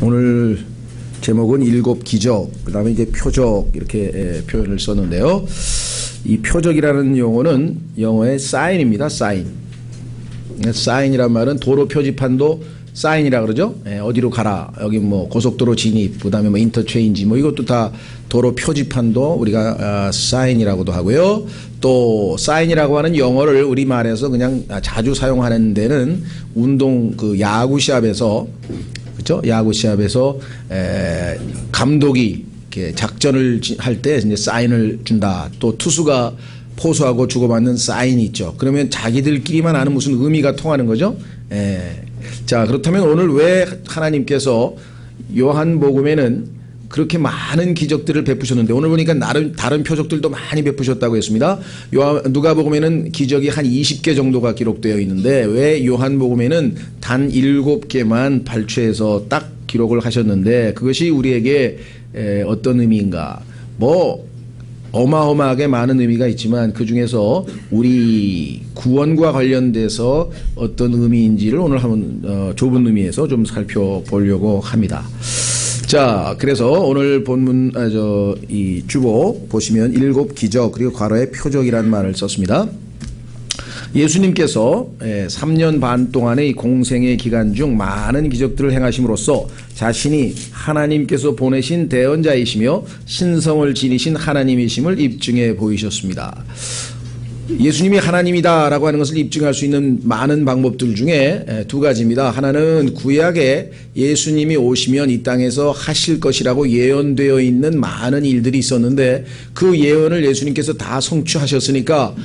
오늘 제목은 일곱 기적, 그 다음에 이제 표적 이렇게 표현을 썼는데요. 이 표적이라는 용어는 영어의 사인입니다. 사인. 사인이란 말은 도로 표지판도 사인이라 그러죠. 어디로 가라. 여기 뭐 고속도로 진입, 그 다음에 뭐 인터체인지, 뭐 이것도 다 도로 표지판도 우리가 사인이라고도 하고요. 또 사인이라고 하는 영어를 우리말에서 그냥 자주 사용하는 데는 운동 그 야구 시합에서, 그렇죠? 야구 시합에서 감독이 이렇게 작전을 할 때 이제 사인을 준다. 또 투수가 포수하고 주고받는 사인이 있죠. 그러면 자기들끼리만 아는 무슨 의미가 통하는 거죠. 자, 그렇다면 오늘 왜 하나님께서 요한복음에는 그렇게 많은 기적들을 베푸셨는데, 오늘 보니까 다른 표적들도 많이 베푸셨다고 했습니다. 누가복음에는 기적이 한 20개 정도가 기록되어 있는데 왜 요한복음에는 단 7개만 발췌해서 딱 기록을 하셨는데, 그것이 우리에게 어떤 의미인가? 뭐 어마어마하게 많은 의미가 있지만 그 중에서 우리 구원과 관련돼서 어떤 의미인지를 오늘 한번 좁은 의미에서 좀 살펴보려고 합니다. 자, 그래서 오늘 본문 이 주보 보시면 일곱 기적 그리고 괄호에 표적이라는 말을 썼습니다. 예수님께서 3년 반 동안의 공생의 기간 중 많은 기적들을 행하심으로써 자신이 하나님께서 보내신 대언자이시며 신성을 지니신 하나님이심을 입증해 보이셨습니다. 예수님이 하나님이다라고 하는 것을 입증할 수 있는 많은 방법들 중에 두 가지입니다. 하나는 구약에 예수님이 오시면 이 땅에서 하실 것이라고 예언되어 있는 많은 일들이 있었는데 그 예언을 예수님께서 다 성취하셨으니까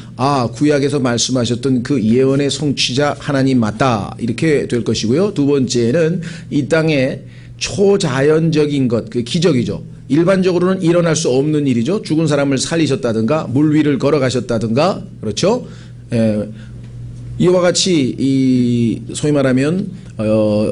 구약에서 말씀하셨던 그 예언의 성취자 하나님 맞다, 이렇게 될 것이고요. 두 번째는 이 땅에 초자연적인 것, 그 기적이죠. 일반적으로는 일어날 수 없는 일이죠. 죽은 사람을 살리셨다든가 물 위를 걸어가셨다든가, 그렇죠. 이와 같이 소위 말하면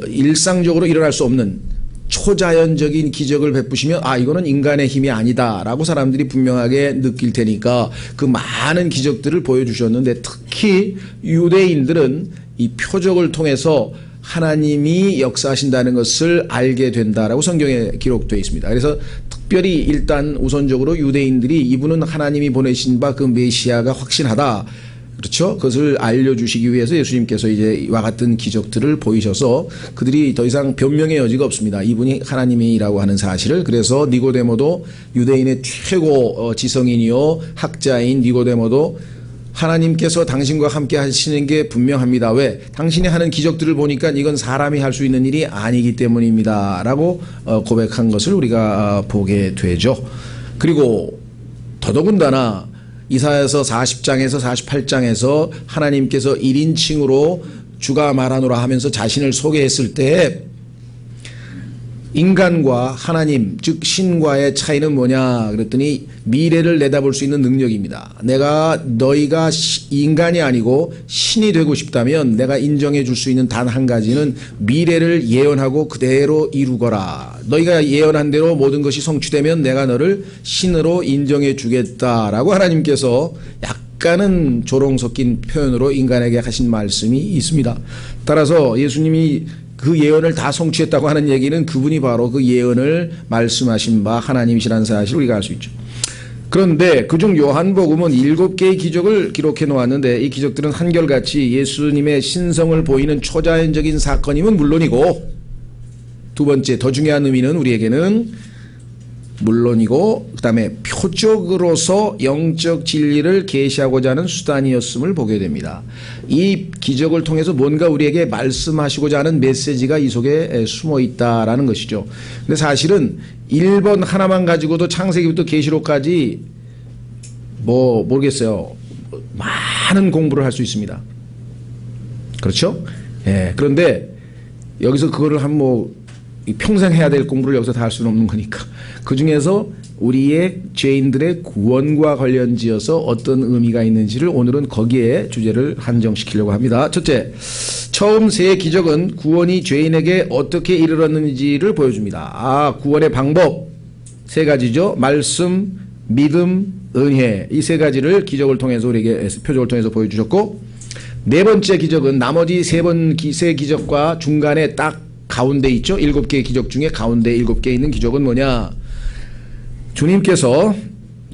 일상적으로 일어날 수 없는 초자연적인 기적을 베푸시면 이거는 인간의 힘이 아니다라고 사람들이 분명하게 느낄 테니까 그 많은 기적들을 보여주셨는데, 특히 유대인들은 이 표적을 통해서 하나님이 역사하신다는 것을 알게 된다라고 성경에 기록되어 있습니다. 그래서 특별히 일단 우선적으로 유대인들이 이분은 하나님이 보내신 바 그 메시아가 확신하다, 그렇죠? 그것을 알려주시기 위해서 예수님께서 이제 이와 같은 기적들을 보이셔서 그들이 더 이상 변명의 여지가 없습니다. 이분이 하나님이라고 하는 사실을. 그래서 니고데모도, 유대인의 최고 지성인이요 학자인 니고데모도 하나님께서 당신과 함께 하시는 게 분명합니다. 왜? 당신이 하는 기적들을 보니까 이건 사람이 할 수 있는 일이 아니기 때문입니다 라고 고백한 것을 우리가 보게 되죠. 그리고 더더군다나 이사야서 40장에서 48장에서 하나님께서 1인칭으로 주가 말하노라 하면서 자신을 소개했을 때 인간과 하나님, 즉 신과의 차이는 뭐냐 그랬더니 미래를 내다볼 수 있는 능력입니다. 너희가 인간이 아니고 신이 되고 싶다면 내가 인정해 줄 수 있는 단 한 가지는 미래를 예언하고 그대로 이루거라. 너희가 예언한 대로 모든 것이 성취되면 내가 너를 신으로 인정해 주겠다라고 하나님께서 약간은 조롱 섞인 표현으로 인간에게 하신 말씀이 있습니다. 따라서 예수님이 그 예언을 다 성취했다고 하는 얘기는 그분이 바로 그 예언을 말씀하신 바 하나님이시라는 사실을 우리가 알 수 있죠. 그런데 그중 요한복음은 7개의 기적을 기록해 놓았는데 이 기적들은 한결같이 예수님의 신성을 보이는 초자연적인 사건임은 물론이고, 두 번째 더 중요한 의미는 우리에게는 물론이고 그 다음에 표적으로서 영적 진리를 계시하고자 하는 수단이었음을 보게 됩니다. 이 기적을 통해서 뭔가 우리에게 말씀하시고자 하는 메시지가 이 속에 숨어 있다라는 것이죠. 근데 사실은 1번 하나만 가지고도 창세기부터 계시록까지 모르겠어요. 많은 공부를 할 수 있습니다. 그렇죠? 그런데 여기서 그거를 평생 해야 될 공부를 여기서 다 할 수는 없는 거니까 그 중에서 우리의 죄인들의 구원과 관련지어서 어떤 의미가 있는지를 오늘은 거기에 주제를 한정시키려고 합니다. 첫째, 처음 세 기적은 구원이 죄인에게 어떻게 이르렀는지를 보여줍니다. 구원의 방법 세 가지죠. 말씀, 믿음, 은혜, 이 세 가지를 기적을 통해서 우리에게 표적을 통해서 보여주셨고, 네 번째 기적은 나머지 세 기적과 중간에 딱 가운데 있죠. 7개의 기적 중에 가운데 7개 있는 기적은 뭐냐? 주님께서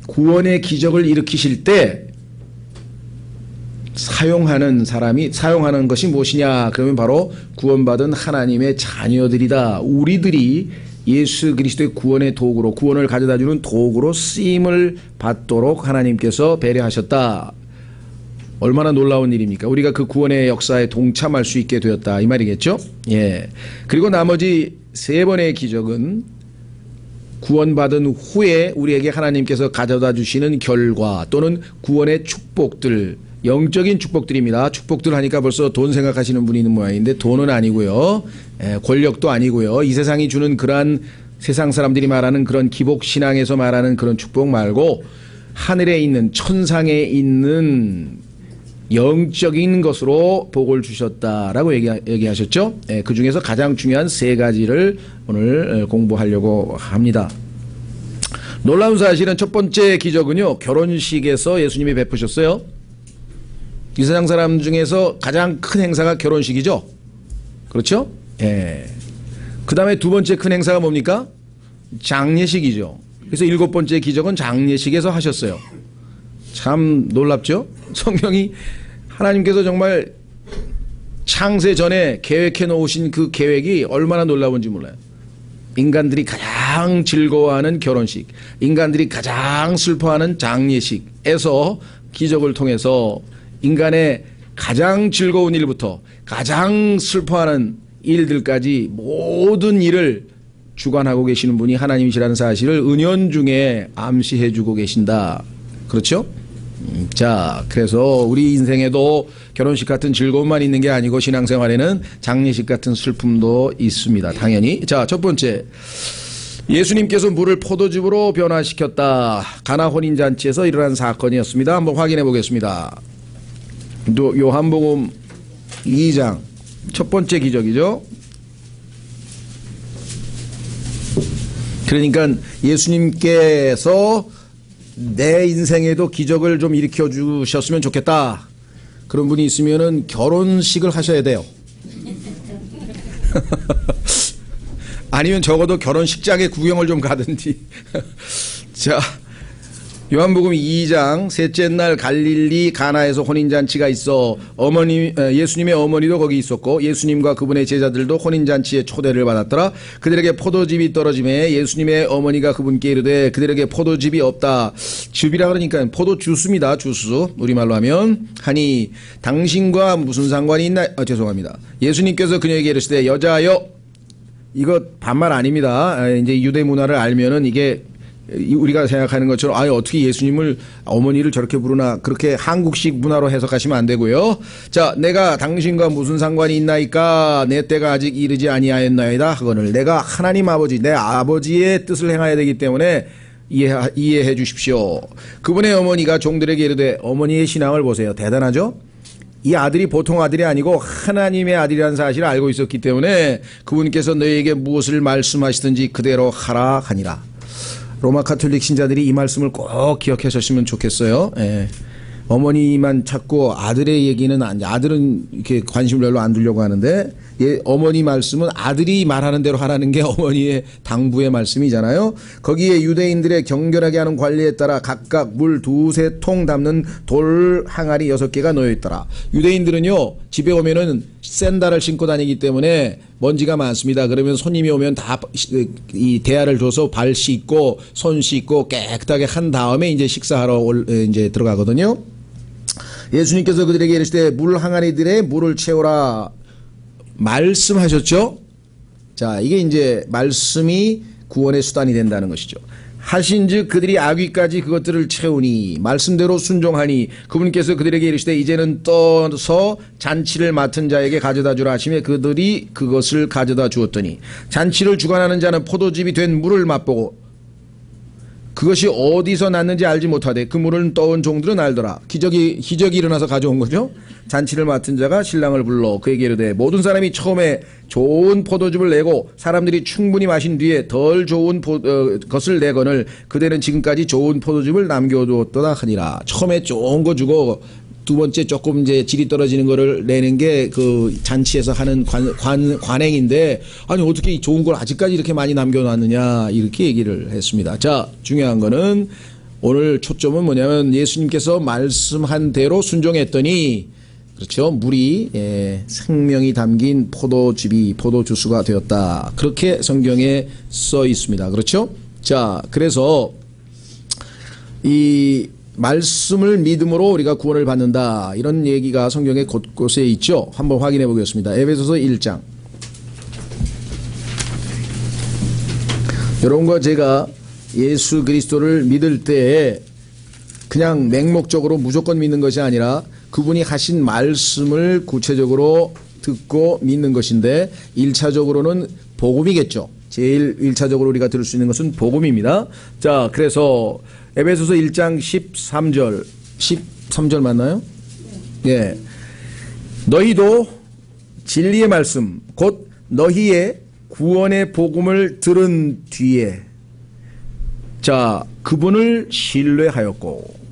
구원의 기적을 일으키실 때 사용하는 것이 무엇이냐? 그러면 바로 구원받은 하나님의 자녀들이다. 우리들이 예수 그리스도의 구원의 도구로, 구원을 가져다주는 도구로 쓰임을 받도록 하나님께서 배려하셨다. 얼마나 놀라운 일입니까? 우리가 그 구원의 역사에 동참할 수 있게 되었다. 이 말이겠죠? 예. 그리고 나머지 3번의 기적은 구원받은 후에 우리에게 하나님께서 가져다 주시는 결과 또는 구원의 축복들, 영적인 축복들입니다. 축복들 하니까 벌써 돈 생각하시는 분이 있는 모양인데 돈은 아니고요. 권력도 아니고요. 이 세상이 주는 그러한 세상 사람들이 말하는 그런 기복신앙에서 말하는 그런 축복 말고 하늘에 있는 천상에 있는 영적인 것으로 복을 주셨다라고 얘기하셨죠. 그 중에서 가장 중요한 3가지를 오늘 공부하려고 합니다. 놀라운 사실은 첫 번째 기적은요, 결혼식에서 예수님이 베푸셨어요. 이 세상 사람 중에서 가장 큰 행사가 결혼식이죠. 그렇죠? 예. 그 다음에 2번째 큰 행사가 뭡니까? 장례식이죠. 그래서 7번째 기적은 장례식에서 하셨어요. 참 놀랍죠? 성경이 하나님께서 정말 창세 전에 계획해 놓으신 그 계획이 얼마나 놀라운지 몰라요. 인간들이 가장 즐거워하는 결혼식, 인간들이 가장 슬퍼하는 장례식에서 기적을 통해서 인간의 가장 즐거운 일부터 가장 슬퍼하는 일들까지 모든 일을 주관하고 계시는 분이 하나님이시라는 사실을 은연중에 암시해 주고 계신다. 그렇죠? 자, 그래서 우리 인생에도 결혼식 같은 즐거움만 있는 게 아니고 신앙생활에는 장례식 같은 슬픔도 있습니다. 당연히. 자, 첫 번째, 예수님께서 물을 포도즙으로 변화시켰다. 가나 혼인잔치에서 일어난 사건이었습니다. 한번 확인해 보겠습니다. 또 요한복음 2장 첫 번째 기적이죠. 그러니까 예수님께서 내 인생에도 기적을 좀 일으켜 주셨으면 좋겠다. 그런 분이 있으면은 결혼식을 하셔야 돼요. 아니면 적어도 결혼식장에 구경을 좀 가든지. 자, 요한복음 2장 셋째 날 갈릴리 가나에서 혼인잔치가 있어 예수님의 어머니도 거기 있었고 예수님과 그분의 제자들도 혼인잔치에 초대를 받았더라. 그들에게 포도즙이 떨어지매 예수님의 어머니가 그분께 이르되 그들에게 포도즙이 없다. 즙이라 그러니까 포도주스입니다. 주스 우리말로 하면 하니 당신과 무슨 상관이 있나. 죄송합니다. 예수님께서 그녀에게 이르시되 여자여, 이거 반말 아닙니다. 이제 유대 문화를 알면은 이게 우리가 생각하는 것처럼 어떻게 예수님을 어머니를 저렇게 부르나, 그렇게 한국식 문화로 해석하시면 안 되고요. 자, 내가 당신과 무슨 상관이 있나이까? 내 때가 아직 이르지 아니하였나이다 하거늘. 내가 하나님 아버지, 내 아버지의 뜻을 행해야 되기 때문에 이해해 주십시오. 그분의 어머니가 종들에게 이르되, 어머니의 신앙을 보세요. 대단하죠? 이 아들이 보통 아들이 아니고 하나님의 아들이라는 사실을 알고 있었기 때문에 그분께서 너희에게 무엇을 말씀하시든지 그대로 하라 하니라. 로마 카톨릭 신자들이 이 말씀을 꼭 기억하셨으면 좋겠어요. 예. 어머니만 찾고 아들의 얘기는 아들은 이렇게 관심을 별로 안 두려고 하는데, 어머니 말씀은 아들이 말하는 대로 하라는 게 어머니의 당부의 말씀이잖아요. 거기에 유대인들의 경건하게 하는 관리에 따라 각각 물 2-3통 담는 돌 항아리 6개가 놓여 있더라. 유대인들은요, 집에 오면은 샌들을 신고 다니기 때문에 먼지가 많습니다. 그러면 손님이 오면 다 이 대야를 줘서 발 씻고 손 씻고 깨끗하게 한 다음에 이제 식사하러 이제 들어가거든요. 예수님께서 그들에게 이르시되 물 항아리들에 물을 채우라 말씀하셨죠. 자, 이게 이제 말씀이 구원의 수단이 된다는 것이죠. 하신즉 그들이 아귀까지 그것들을 채우니 말씀대로 순종하니 그분께서 그들에게 이르시되 이제는 떠서 잔치를 맡은 자에게 가져다 주라 하시며 그들이 그것을 가져다 주었더니 잔치를 주관하는 자는 포도즙이 된 물을 맛보고 그것이 어디서 났는지 알지 못하되 그 물을 떠온 종들은 알더라. 기적이 일어나서 가져온 거죠. 잔치를 맡은 자가 신랑을 불러 그에게 이르되 모든 사람이 처음에 좋은 포도즙을 내고 사람들이 충분히 마신 뒤에 덜 좋은 것을 내거늘 그대는 지금까지 좋은 포도즙을 남겨두었도다 하니라. 처음에 좋은 거 주고 두 번째 조금 이제 질이 떨어지는 거를 내는 게 그 잔치에서 하는 관행인데, 아니 어떻게 좋은 걸 아직까지 이렇게 많이 남겨놨느냐 이렇게 얘기를 했습니다. 자, 중요한 거는 오늘 초점은 뭐냐면 예수님께서 말씀한 대로 순종했더니, 그렇죠, 물이 생명이 담긴 포도주스가 되었다. 그렇게 성경에 써 있습니다. 그렇죠? 자, 그래서 이 말씀을 믿음으로 우리가 구원을 받는다, 이런 얘기가 성경에 곳곳에 있죠. 한번 확인해 보겠습니다. 에베소서 1장. 여러분과 제가 예수 그리스도를 믿을 때에 그냥 맹목적으로 무조건 믿는 것이 아니라 그분이 하신 말씀을 구체적으로 듣고 믿는 것인데, 1차적으로는 복음이겠죠. 제일 1차적으로 우리가 들을 수 있는 것은 복음입니다. 자, 그래서 에베소서 1장 13절 맞나요? 예. 너희도 진리의 말씀 곧 너희의 구원의 복음을 들은 뒤에, 자, 그분을 신뢰하였고,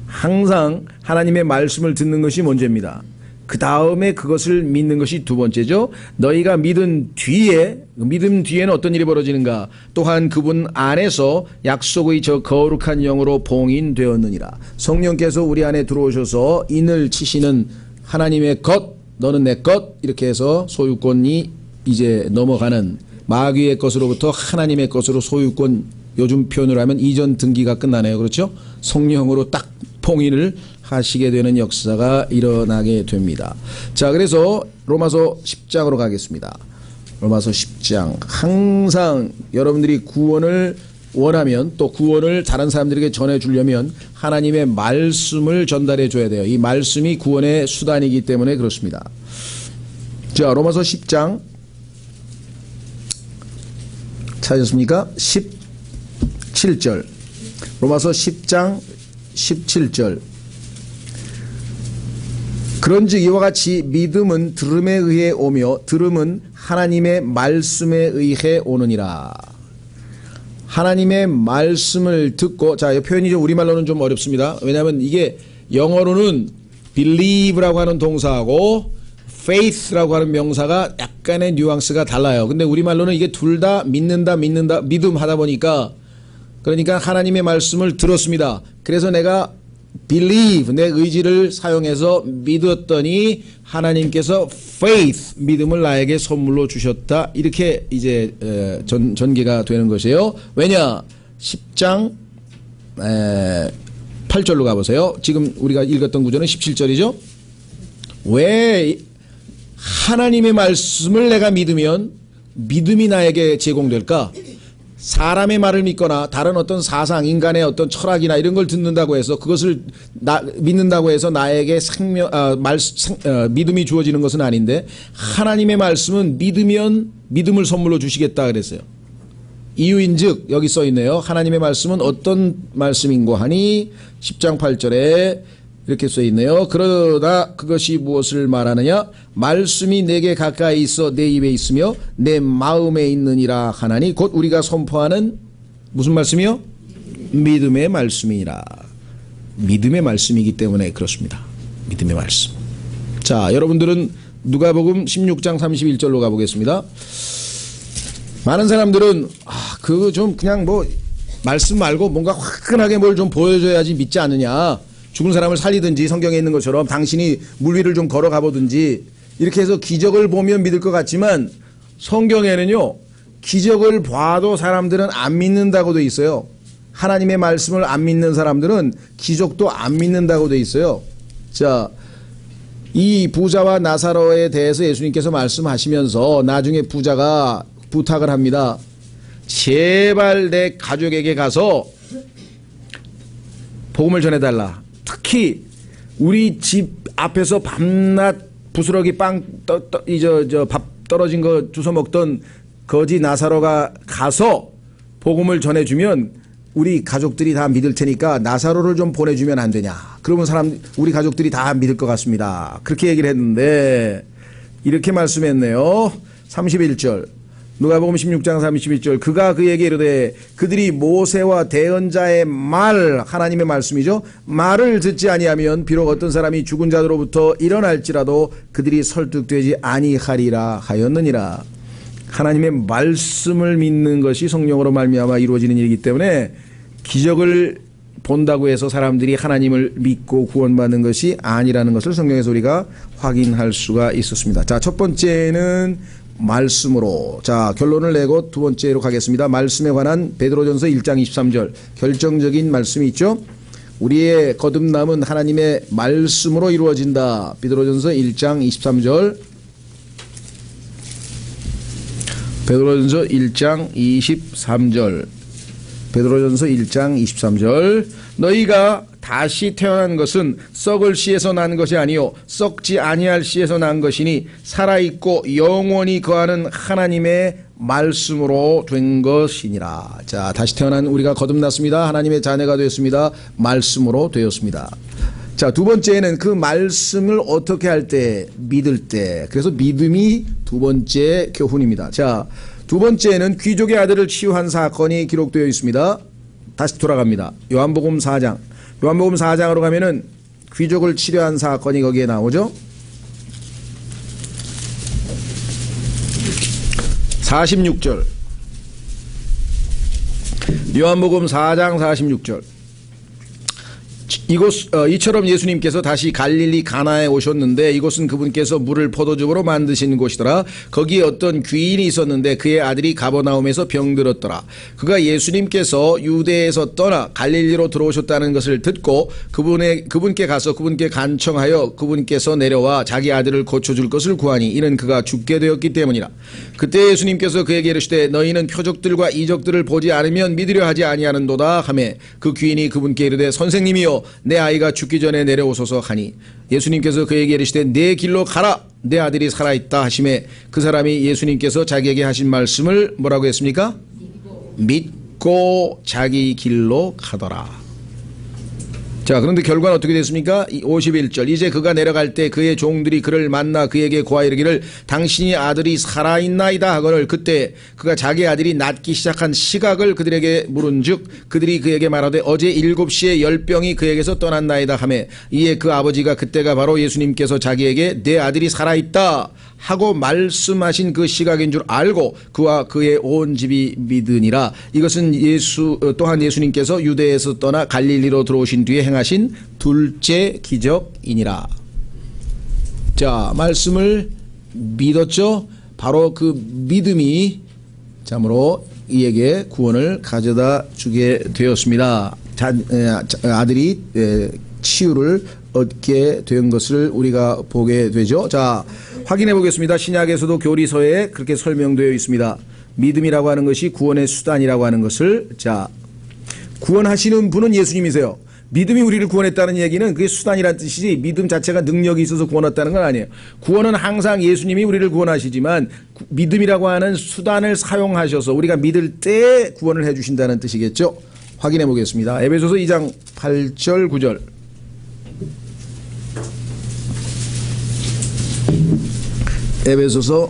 항상 하나님의 말씀을 듣는 것이 먼저입니다. 그 다음에 그것을 믿는 것이 두 번째죠. 너희가 믿은 뒤에, 믿음 뒤에는 어떤 일이 벌어지는가? 또한 그분 안에서 약속의 저 거룩한 영으로 봉인되었느니라. 성령께서 우리 안에 들어오셔서 인을 치시는 하나님의 것, 너는 내 것, 이렇게 해서 소유권이 이제 넘어가는, 마귀의 것으로부터 하나님의 것으로 소유권, 요즘 표현으로 하면 이전 등기가 끝나네요. 그렇죠? 성령으로 딱 봉인을 하시게 되는 역사가 일어나게 됩니다. 자, 그래서 로마서 10장으로 가겠습니다. 로마서 10장. 항상 여러분들이 구원을 원하면, 또 구원을 다른 사람들에게 전해주려면 하나님의 말씀을 전달해 줘야 돼요. 이 말씀이 구원의 수단이기 때문에 그렇습니다. 자, 로마서 10장 찾으셨습니까? 17절. 로마서 10장 17절. 그런즉 이와 같이 믿음은 들음에 의해 오며 들음은 하나님의 말씀에 의해 오느니라. 하나님의 말씀을 듣고, 자, 이 표현이 좀 우리말로는 좀 어렵습니다. 왜냐하면 이게 영어로는 believe라고 하는 동사하고 faith라고 하는 명사가 약간의 뉘앙스가 달라요. 근데 우리말로는 이게 둘 다 믿는다, 믿음 하다 보니까, 그러니까 하나님의 말씀을 들었습니다. 그래서 내가 believe, 내 의지를 사용해서 믿었더니 하나님께서 faith, 믿음을 나에게 선물로 주셨다. 이렇게 이제 전개가 되는 것이에요. 왜냐? 10장 8절로 가보세요. 지금 우리가 읽었던 구절은 17절이죠. 왜 하나님의 말씀을 내가 믿으면 믿음이 나에게 제공될까? 사람의 말을 믿거나 다른 어떤 사상, 인간의 어떤 철학이나 이런 걸 듣는다고 해서 그것을 믿는다고 해서 나에게 믿음이 주어지는 것은 아닌데, 하나님의 말씀은 믿으면 믿음을 선물로 주시겠다 그랬어요. 이유인즉 여기 써 있네요. 하나님의 말씀은 어떤 말씀인고 하니 10장 8절에 이렇게 써 있네요. 그러나 그것이 무엇을 말하느냐? 말씀이 내게 가까이 있어 내 입에 있으며 내 마음에 있느니라 하나니, 곧 우리가 선포하는 무슨 말씀이요? 믿음의 말씀이니라. 믿음의 말씀이기 때문에 그렇습니다. 믿음의 말씀. 자, 여러분들은 누가복음 16장 31절로 가보겠습니다. 많은 사람들은 그거 좀 그냥 뭐 말씀 말고 뭔가 화끈하게 뭘 좀 보여줘야지 믿지 않느냐. 죽은 사람을 살리든지 성경에 있는 것처럼 당신이 물 위를 좀 걸어가 보든지 이렇게 해서 기적을 보면 믿을 것 같지만, 성경에는요, 기적을 봐도 사람들은 안 믿는다고 돼 있어요. 하나님의 말씀을 안 믿는 사람들은 기적도 안 믿는다고 돼 있어요. 자, 이 부자와 나사로에 대해서 예수님께서 말씀하시면서 나중에 부자가 부탁을 합니다. 제발 내 가족에게 가서 복음을 전해달라. 특히 우리 집 앞에서 밤낮 부스러기 밥 떨어진 거 주워 먹던 거지 나사로가 가서 복음을 전해주면 우리 가족들이 다 믿을 테니까 나사로를 좀 보내주면 안 되냐. 그러면 우리 가족들이 다 믿을 것 같습니다. 그렇게 얘기를 했는데 이렇게 말씀했네요. 31절. 누가복음 16장 31절 그가 그에게 이르되 그들이 모세와 대언자의 말 하나님의 말씀이죠. 말을 듣지 아니하면 비록 어떤 사람이 죽은 자들로부터 일어날지라도 그들이 설득되지 아니하리라 하였느니라. 하나님의 말씀을 믿는 것이 성령으로 말미암아 이루어지는 일이기 때문에 기적을 본다고 해서 사람들이 하나님을 믿고 구원받는 것이 아니라는 것을 성경에서 우리가 확인할 수가 있었습니다. 자, 첫 번째는 말씀으로. 자, 결론을 내고 두 번째로 가겠습니다. 말씀에 관한 베드로전서 1장 23절 결정적인 말씀이 있죠. 우리의 거듭남은 하나님의 말씀으로 이루어진다. 베드로전서 1장 23절. 베드로전서 1장 23절. 베드로전서 1장 23절. 너희가 다시 태어난 것은 썩을 씨에서 난 것이 아니요 썩지 아니할 씨에서 난 것이니 살아있고 영원히 거하는 하나님의 말씀으로 된 것이니라. 자, 다시 태어난 우리가 거듭났습니다. 하나님의 자녀가 되었습니다. 말씀으로 되었습니다. 자, 두 번째는 그 말씀을 어떻게 할 때? 믿을 때. 그래서 믿음이 두 번째 교훈입니다. 자, 두 번째는 귀족의 아들을 치유한 사건이 기록되어 있습니다. 다시 돌아갑니다. 요한복음 4장. 요한복음 4장으로 가면은 귀족을 치료한 사건이 거기에 나오죠. 46절. 요한복음 4장 46절. 이처럼 예수님께서 다시 갈릴리 가나에 오셨는데 이곳은 그분께서 물을 포도즙으로 만드신 곳이더라. 거기에 어떤 귀인이 있었는데 그의 아들이 가버나움에서 병들었더라. 그가 예수님께서 유대에서 떠나 갈릴리로 들어오셨다는 것을 듣고 그분께 가서 그분께 간청하여 그분께서 내려와 자기 아들을 고쳐줄 것을 구하니 이는 그가 죽게 되었기 때문이라. 그때 예수님께서 그에게 이르시되 너희는 표적들과 이적들을 보지 않으면 믿으려 하지 아니하는도다 하매 그 귀인이 그분께 이르되 선생님이여 내 아이가 죽기 전에 내려오소서 하니 예수님께서 그에게 이르시되 내 길로 가라 내 아들이 살아있다 하시매 그 사람이 예수님께서 자기에게 하신 말씀을 뭐라고 했습니까? 믿고 자기 길로 가더라. 자, 그런데 결과는 어떻게 됐습니까? 51절. 이제 그가 내려갈 때 그의 종들이 그를 만나 그에게 고하여 이르기를 당신이 아들이 살아있나이다 하거늘 그때 그가 자기 아들이 낫기 시작한 시각을 그들에게 물은즉 그들이 그에게 말하되 어제 7시에 열병이 그에게서 떠났나이다 하매 이에 그 아버지가 그때가 바로 예수님께서 자기에게 내 아들이 살아있다 하고 말씀하신 그 시각인 줄 알고 그와 그의 온 집이 믿으니라. 이것은 또한 예수님께서 유대에서 떠나 갈릴리로 들어오신 뒤에 행하신 둘째 기적이니라. 자, 말씀을 믿었죠. 바로 그 믿음이 참으로 이에게 구원을 가져다 주게 되었습니다. 아들이 치유를 얻게 된 것을 우리가 보게 되죠. 자, 확인해 보겠습니다. 신약에서도 교리서에 그렇게 설명되어 있습니다. 믿음이라고 하는 것이 구원의 수단이라고 하는 것을. 자, 구원하시는 분은 예수님이세요. 믿음이 우리를 구원했다는 얘기는 그게 수단이라는 뜻이지 믿음 자체가 능력이 있어서 구원했다는 건 아니에요. 구원은 항상 예수님이 우리를 구원하시지만 믿음이라고 하는 수단을 사용하셔서 우리가 믿을 때 구원을 해 주신다는 뜻이겠죠. 확인해 보겠습니다. 에베소서 2장 8절 9절. 에베소서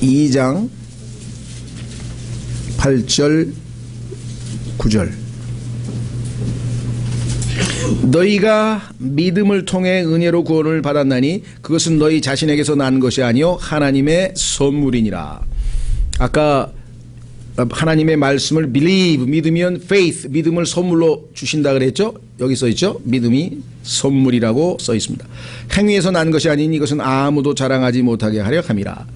2장 8절 9절. 너희가 믿음을 통해 은혜로 구원을 받았나니 그것은 너희 자신에게서 난 것이 아니요 하나님의 선물이니라. 아까 하나님의 말씀을 believe, 믿으면 faith, 믿음을 선물로 주신다 그랬죠. 여기 써 있죠. 믿음이 선물이라고 써 있습니다. 행위에서 난 것이 아닌 이것은 아무도 자랑하지 못하게 하려 함이라.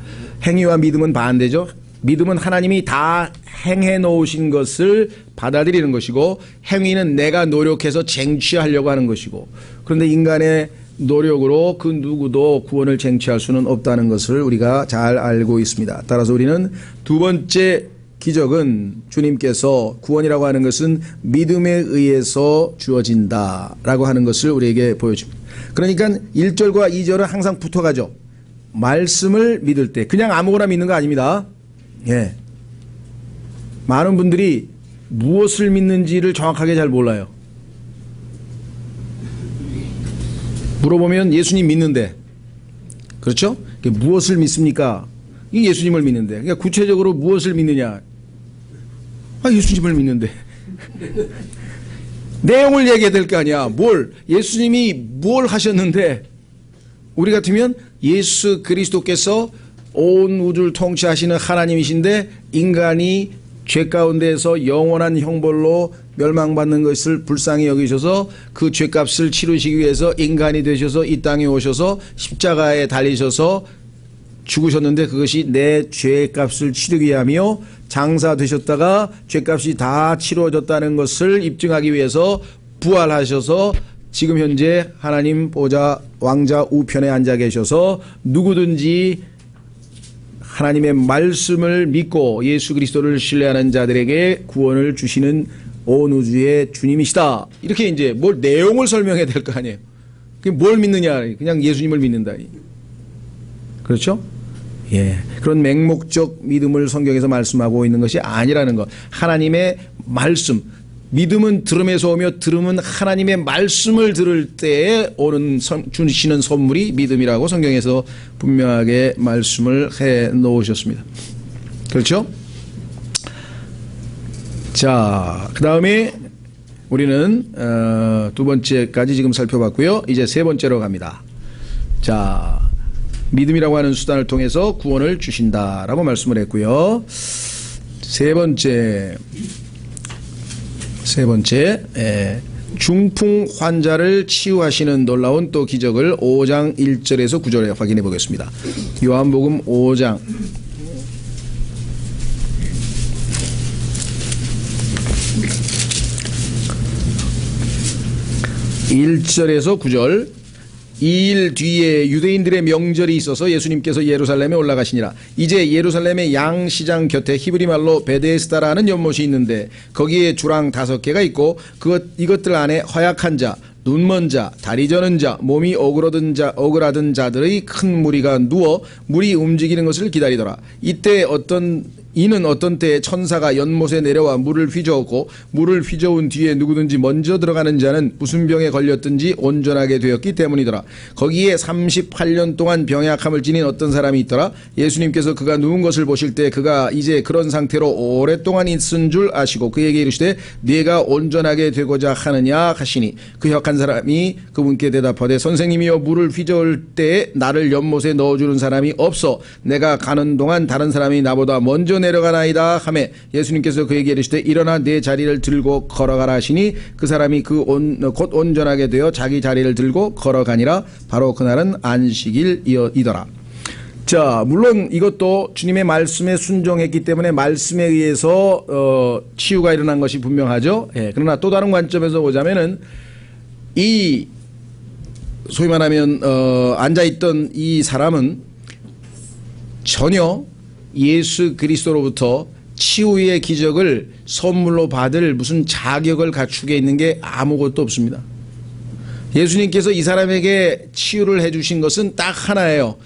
행위와 믿음은 반대죠. 믿음은 하나님이 다 행해 놓으신 것을 받아들이는 것이고 행위는 내가 노력해서 쟁취하려고 하는 것이고, 그런데 인간의 노력으로 그 누구도 구원을 쟁취할 수는 없다는 것을 우리가 잘 알고 있습니다. 따라서 우리는 두 번째 기적은 주님께서 구원이라고 하는 것은 믿음에 의해서 주어진다라고 하는 것을 우리에게 보여줍니다. 그러니까 1절과 2절은 항상 붙어가죠. 말씀을 믿을 때 그냥 아무거나 믿는 거 아닙니다. 예. 많은 분들이 무엇을 믿는지를 정확하게 잘 몰라요. 물어보면 예수님 믿는데, 그렇죠? 무엇을 믿습니까? 이게 예수님을 믿는데. 그러니까 구체적으로 무엇을 믿느냐? 예수님을 믿는데. 내용을 얘기해야 될 거 아니야. 예수님이 뭘 하셨는데, 우리 같으면 예수 그리스도께서 온 우주를 통치하시는 하나님이신데 인간이 죄 가운데에서 영원한 형벌로 멸망받는 것을 불쌍히 여기셔서 그 죄값을 치르시기 위해서 인간이 되셔서 이 땅에 오셔서 십자가에 달리셔서 죽으셨는데 그것이 내 죄값을 치르기 위하며 장사되셨다가 죄값이 다 치루어졌다는 것을 입증하기 위해서 부활하셔서 지금 현재 하나님 보좌 왕자 우편에 앉아 계셔서 누구든지 하나님의 말씀을 믿고 예수 그리스도를 신뢰하는 자들에게 구원을 주시는 온 우주의 주님이시다. 이렇게 이제 뭘 내용을 설명해야 될 거 아니에요. 뭘 믿느냐? 그냥 예수님을 믿는다. 그렇죠? 예. 그런 맹목적 믿음을 성경에서 말씀하고 있는 것이 아니라는 것. 하나님의 말씀. 믿음은 들음에서 오며 들음은 하나님의 말씀을 들을 때에 오는 주시는 선물이 믿음이라고 성경에서 분명하게 말씀을 해 놓으셨습니다. 그렇죠? 자, 그 다음에 우리는 두 번째까지 지금 살펴봤고요. 이제 세 번째로 갑니다. 자, 믿음이라고 하는 수단을 통해서 구원을 주신다라고 말씀을 했고요. 세 번째, 중풍 환자를 치유하시는 놀라운 또 기적을 5장 1절에서 9절에 확인해 보겠습니다. 요한복음 5장 1절에서 9절. 2일 뒤에 유대인들의 명절이 있어서 예수님께서 예루살렘에 올라가시니라. 이제 예루살렘의 양시장 곁에 히브리 말로 베데스다라는 연못이 있는데 거기에 주랑 5개가 있고 이것들 안에 허약한 자, 눈먼 자, 다리 저는 자, 몸이 오그라든 자들의 큰 무리가 누워 물이 움직이는 것을 기다리더라. 이는 어떤 때에 천사가 연못에 내려와 물을 휘저었고 물을 휘저은 뒤에 누구든지 먼저 들어가는 자는 무슨 병에 걸렸든지 온전하게 되었기 때문이더라. 거기에 38년 동안 병약함을 지닌 어떤 사람이 있더라. 예수님께서 그가 누운 것을 보실 때 그가 이제 그런 상태로 오랫동안 있은 줄 아시고 그에게 이르시되 네가 온전하게 되고자 하느냐 하시니 그 혁한 사람이 그분께 대답하되 선생님이여 물을 휘저을 때에 나를 연못에 넣어주는 사람이 없어 내가 가는 동안 다른 사람이 나보다 먼저 내려가나이다 하매 예수님께서 그에게 이르시되 일어나 내 자리를 들고 걸어가라 하시니 그 사람이 곧 온전하게 되어 자기 자리를 들고 걸어가니라. 바로 그날은 안식일이더라. 자, 물론 이것도 주님의 말씀에 순종했기 때문에 말씀에 의해서 치유가 일어난 것이 분명하죠. 예, 그러나 또 다른 관점에서 보자면은 이 소위 말하면 앉아있던 이 사람은 전혀 예수 그리스도로부터 치유의 기적을 선물로 받을 무슨 자격을 갖추게 있는 게 아무것도 없습니다. 예수님께서 이 사람에게 치유를 해주신 것은 딱 하나예요.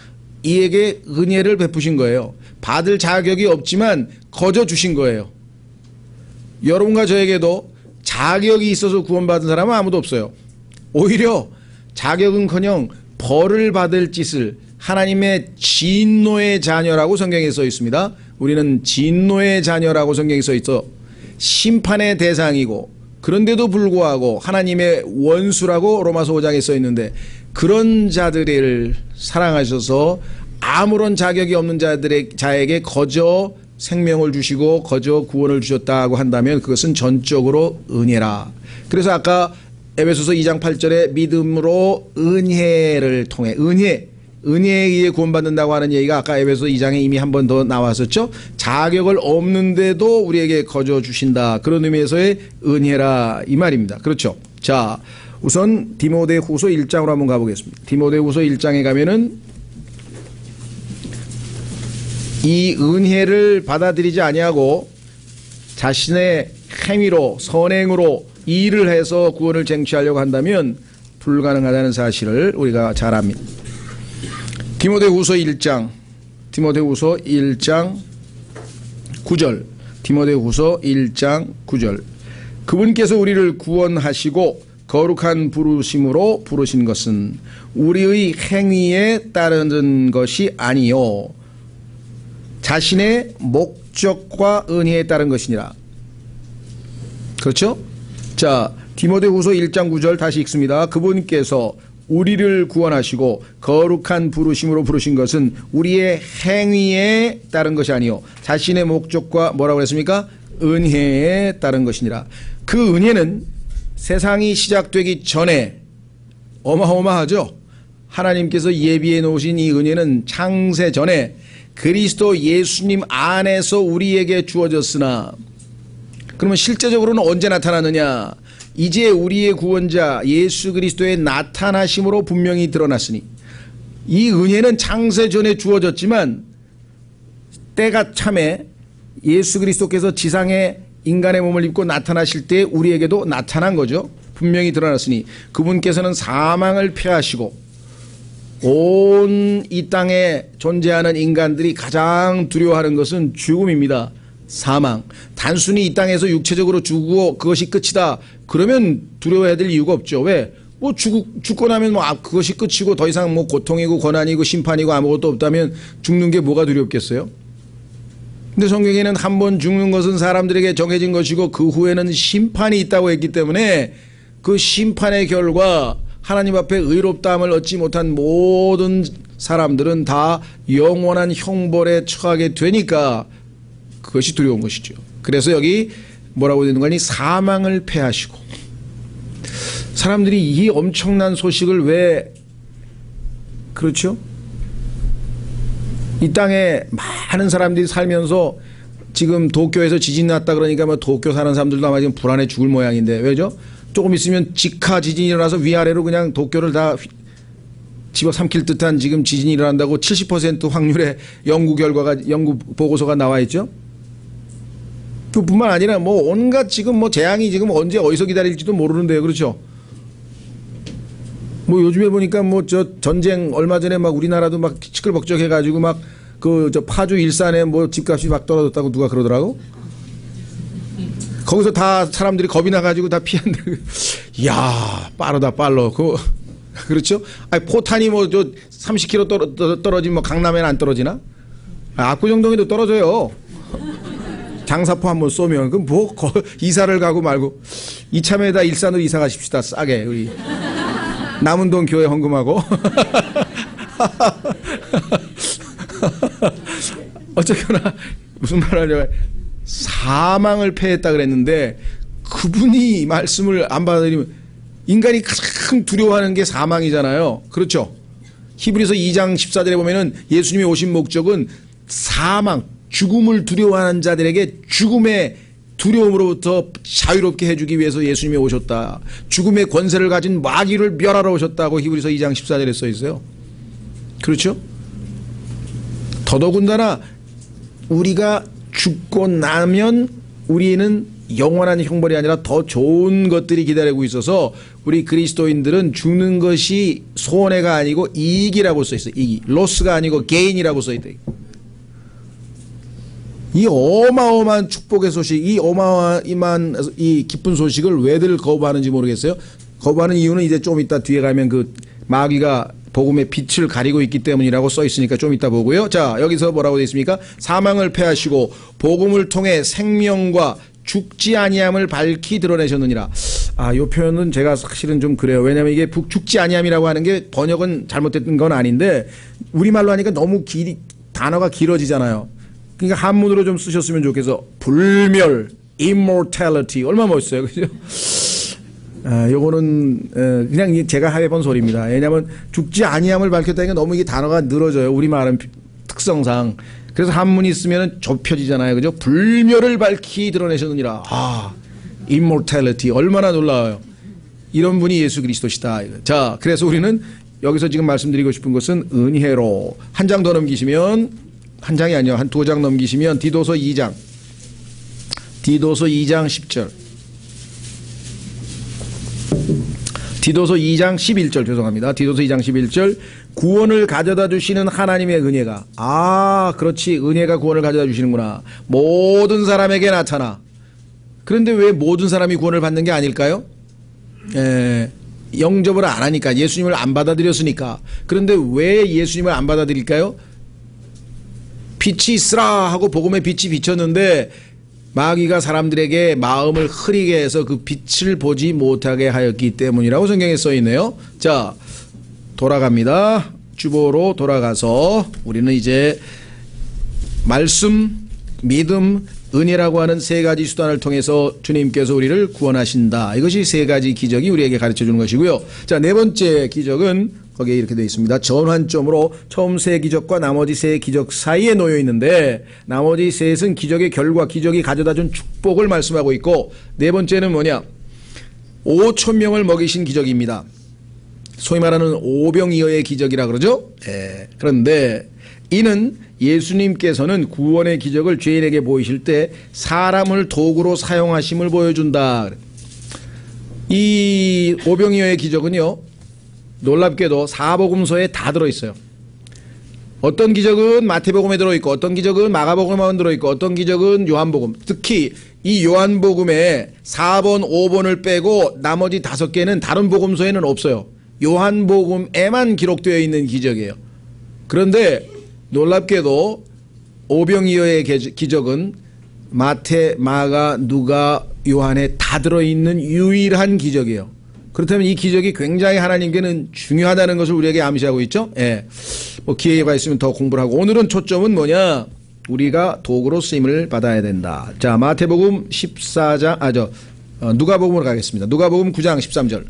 이에게 은혜를 베푸신 거예요. 받을 자격이 없지만 거저 주신 거예요. 여러분과 저에게도 자격이 있어서 구원받은 사람은 아무도 없어요. 오히려 자격은커녕 벌을 받을 짓을 하나님의 진노의 자녀라고 성경에 써 있습니다. 우리는 진노의 자녀라고 성경에 써 있어 심판의 대상이고 그런데도 불구하고 하나님의 원수라고 로마서 5장에 써 있는데 그런 자들을 사랑하셔서 아무런 자격이 없는 자에게 거저 생명을 주시고 거저 구원을 주셨다고 한다면 그것은 전적으로 은혜라. 그래서 아까 에베소서 2장 8절에 믿음으로 은혜를 통해 은혜에 의해 구원받는다고 하는 얘기가 아까 에베소 2장에 이미 한 번 더 나왔었죠. 자격을 없는데도 우리에게 거저 주신다. 그런 의미에서의 은혜라 이 말입니다. 그렇죠. 자, 우선 디모데후서 1장으로 한번 가보겠습니다. 디모데후서 1장에 가면은 이 은혜를 받아들이지 아니하고 자신의 행위로 선행으로 일을 해서 구원을 쟁취하려고 한다면 불가능하다는 사실을 우리가 잘 압니다. 디모데후서 1장 9절 디모데후서 1장 9절 그분께서 우리를 구원하시고 거룩한 부르심으로 부르신 것은 우리의 행위에 따르는 것이 아니요 자신의 목적과 은혜에 따른 것이니라. 그렇죠? 자, 디모데후서 1장 9절 다시 읽습니다. 그분께서 우리를 구원하시고 거룩한 부르심으로 부르신 것은 우리의 행위에 따른 것이 아니요 자신의 목적과 뭐라고 그랬습니까? 은혜에 따른 것이니라. 그 은혜는 세상이 시작되기 전에 어마어마하죠. 하나님께서 예비해 놓으신 이 은혜는 창세 전에 그리스도 예수님 안에서 우리에게 주어졌으나, 그러면 실제적으로는 언제 나타나느냐? 이제 우리의 구원자 예수 그리스도의 나타나심으로 분명히 드러났으니, 이 은혜는 창세 전에 주어졌지만 때가 참에 예수 그리스도께서 지상에 인간의 몸을 입고 나타나실 때 우리에게도 나타난 거죠. 분명히 드러났으니 그분께서는 사망을 패하시고 온 이 땅에 존재하는 인간들이 가장 두려워하는 것은 죽음입니다. 사망. 단순히 이 땅에서 육체적으로 죽고 그것이 끝이다. 그러면 두려워해야 될 이유가 없죠. 왜? 뭐 죽고 나면 뭐 그것이 끝이고 더 이상 뭐 고통이고 고난이고 심판이고 아무것도 없다면 죽는 게 뭐가 두렵겠어요? 근데 성경에는 한 번 죽는 것은 사람들에게 정해진 것이고 그 후에는 심판이 있다고 했기 때문에 그 심판의 결과 하나님 앞에 의롭다함을 얻지 못한 모든 사람들은 다 영원한 형벌에 처하게 되니까 그것이 두려운 것이죠. 그래서 여기 뭐라고 되는 거니? 사망을 패하시고. 사람들이 이 엄청난 소식을 왜, 그렇죠? 이 땅에 많은 사람들이 살면서 지금 도쿄에서 지진 났다 그러니까 뭐 도쿄 사는 사람들도 아마 지금 불안해 죽을 모양인데 왜죠? 조금 있으면 직하 지진이 일어나서 위아래로 그냥 도쿄를 다 집어삼킬 듯한 지금 지진이 일어난다고 70% 확률의 연구 보고서가 나와 있죠. 그뿐만 아니라 뭐 온갖 지금 뭐 재앙이 지금 언제 어디서 기다릴지도 모르는데요. 그렇죠? 뭐 요즘에 보니까 뭐 저 전쟁 얼마 전에 막 우리나라도 막 시끌벅적 해가지고 막 그 저 파주 일산에 뭐 집값이 막 떨어졌다고 누가 그러더라고. 거기서 다 사람들이 겁이 나가지고 다 피한다. 이야, 빠르다, 빨라. 그렇죠? 아니, 포탄이 뭐 저 30km 떨어지면 뭐 강남에는 안 떨어지나? 압구정동에도 떨어져요. 장사포 한번 쏘면. 그럼 뭐, 이사를 가고 말고. 이참에다 일산으로 이사 가십시다. 싸게. 우리. 남운동 교회 헌금하고. 어쨌거나, 무슨 말 하냐면, 사망을 패했다 그랬는데 그분이 말씀을 안 받아들이면 인간이 가장 두려워하는 게 사망이잖아요. 그렇죠? 히브리서 2장 14절에 보면은 예수님이 오신 목적은 사망, 죽음을 두려워하는 자들에게 죽음의 두려움으로부터 자유롭게 해주기 위해서 예수님이 오셨다. 죽음의 권세를 가진 마귀를 멸하러 오셨다고 히브리서 2장 14절에 써 있어요. 그렇죠? 더더군다나 우리가 죽고 나면 우리는 영원한 형벌이 아니라 더 좋은 것들이 기다리고 있어서 우리 그리스도인들은 죽는 것이 손해가 아니고 이익이라고 써 있어요. 이익. 로스가 아니고 게인이라고 써 있다. 이 어마어마한 축복의 소식, 이 어마어마한 이 기쁜 소식을 왜들 거부하는지 모르겠어요. 거부하는 이유는 이제 좀 이따 뒤에 가면 그 마귀가 복음의 빛을 가리고 있기 때문이라고 써 있으니까 좀 이따 보고요. 자, 여기서 뭐라고 되어 있습니까? 사망을 패하시고 복음을 통해 생명과 죽지 아니함을 밝히 드러내셨느니라. 아, 요 표현은 제가 사실은 좀 그래요. 왜냐면 이게 죽지 아니함이라고 하는 게 번역은 잘못됐던 건 아닌데 우리말로 하니까 너무 단어가 길어지잖아요. 그러니까 한문으로 좀 쓰셨으면 좋겠어. 불멸, immortality. 얼마나 멋있어요. 그죠? 요거는 그냥 제가 해본 소리입니다. 왜냐하면 죽지 아니함을 밝혔다니까 너무 이게 단어가 늘어져요. 우리말은 특성상. 그래서 한문이 쓰면 좁혀지잖아요. 그죠? 불멸을 밝히 드러내셨느니라. 아, immortality. 얼마나 놀라워요. 이런 분이 예수 그리스도시다. 자, 그래서 우리는 여기서 지금 말씀드리고 싶은 것은 은혜로. 한 장 더 넘기시면, 한 장이 아니요. 한 두 장 넘기시면 디도서 2장. 디도서 2장 10절. 디도서 2장 11절 죄송합니다. 디도서 2장 11절 구원을 가져다 주시는 하나님의 은혜가 그렇지 은혜가 구원을 가져다 주시는구나. 모든 사람에게 나타나. 그런데 왜 모든 사람이 구원을 받는 게 아닐까요? 영접을 안 하니까 예수님을 안 받아들였으니까. 그런데 왜 예수님을 안 받아들일까요? 빛이 있으라 하고 복음의 빛이 비쳤는데 마귀가 사람들에게 마음을 흐리게 해서 그 빛을 보지 못하게 하였기 때문이라고 성경에 써 있네요. 자, 돌아갑니다. 주보로 돌아가서 우리는 이제 말씀, 믿음, 은혜라고 하는 세 가지 수단을 통해서 주님께서 우리를 구원하신다. 이것이 세 가지 기적이 우리에게 가르쳐 주는 것이고요. 자, 네 번째 기적은 거기에 이렇게 되어 있습니다. 전환점으로 처음 세 기적과 나머지 세 기적 사이에 놓여 있는데 나머지 셋은 기적의 결과, 기적이 가져다 준 축복을 말씀하고 있고 네 번째는 뭐냐? 5천 명을 먹이신 기적입니다. 소위 말하는 오병이어의 기적이라 그러죠. 그런데 이는 예수님께서는 구원의 기적을 죄인에게 보이실 때 사람을 도구로 사용하심을 보여준다. 이 오병이어의 기적은요, 놀랍게도 사복음서에 다 들어있어요. 어떤 기적은 마태복음에 들어있고 어떤 기적은 마가복음에 들어있고 어떤 기적은 요한복음, 특히 이 요한복음에 4번 5번을 빼고 나머지 5개는 다른 복음서에는 없어요. 요한복음에만 기록되어 있는 기적이에요. 그런데 놀랍게도 오병이어의 기적은 마태, 마가, 누가, 요한에 다 들어있는 유일한 기적이에요. 그렇다면 이 기적이 굉장히 하나님께는 중요하다는 것을 우리에게 암시하고 있죠. 뭐 기회가 있으면 더 공부를 하고 오늘은 초점은 뭐냐? 우리가 도구로 쓰임을 받아야 된다. 자, 마태복음 14장, 누가복음으로 가겠습니다. 누가복음 9장 13절.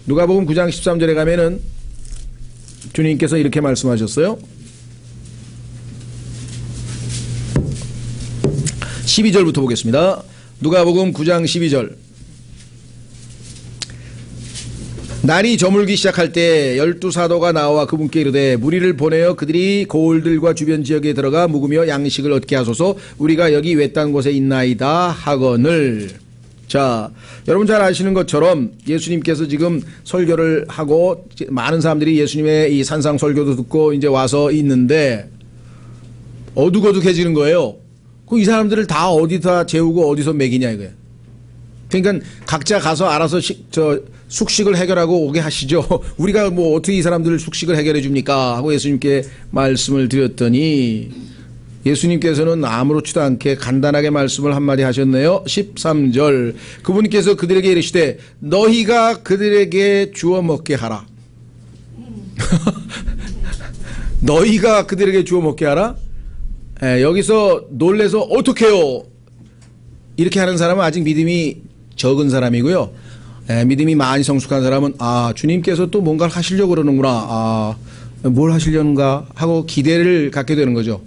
누가복음 9장 13절에 가면은 주님께서 이렇게 말씀하셨어요. 12절부터 보겠습니다. 누가복음 9장 12절. 날이 저물기 시작할 때 12사도가 나와 그분께 이르되 무리를 보내어 그들이 고을들과 주변 지역에 들어가 묵으며 양식을 얻게 하소서. 우리가 여기 외딴 곳에 있나이다 하거늘. 자, 여러분 잘 아시는 것처럼 예수님께서 지금 설교를 하고 많은 사람들이 예수님의 이 산상 설교도 듣고 이제 와서 있는데 어둑어둑해지는 거예요. 이 사람들을 다 어디다 재우고 어디서 먹이냐 이거예요. 그러니까 각자 가서 알아서 숙식을 해결하고 오게 하시죠. 우리가 뭐 어떻게 이 사람들을 숙식을 해결해 줍니까? 하고 예수님께 말씀을 드렸더니 예수님께서는 아무렇지도 않게 간단하게 말씀을 한마디 하셨네요. 13절. 그분께서 그들에게 이르시되 너희가 그들에게 주워 먹게 하라. 너희가 그들에게 주워 먹게 하라? 여기서 놀래서 어떡해요? 이렇게 하는 사람은 아직 믿음이 적은 사람이고요. 믿음이 많이 성숙한 사람은 주님께서 또 뭔가를 하시려고 그러는구나. 뭘 하시려는가 하고 기대를 갖게 되는 거죠.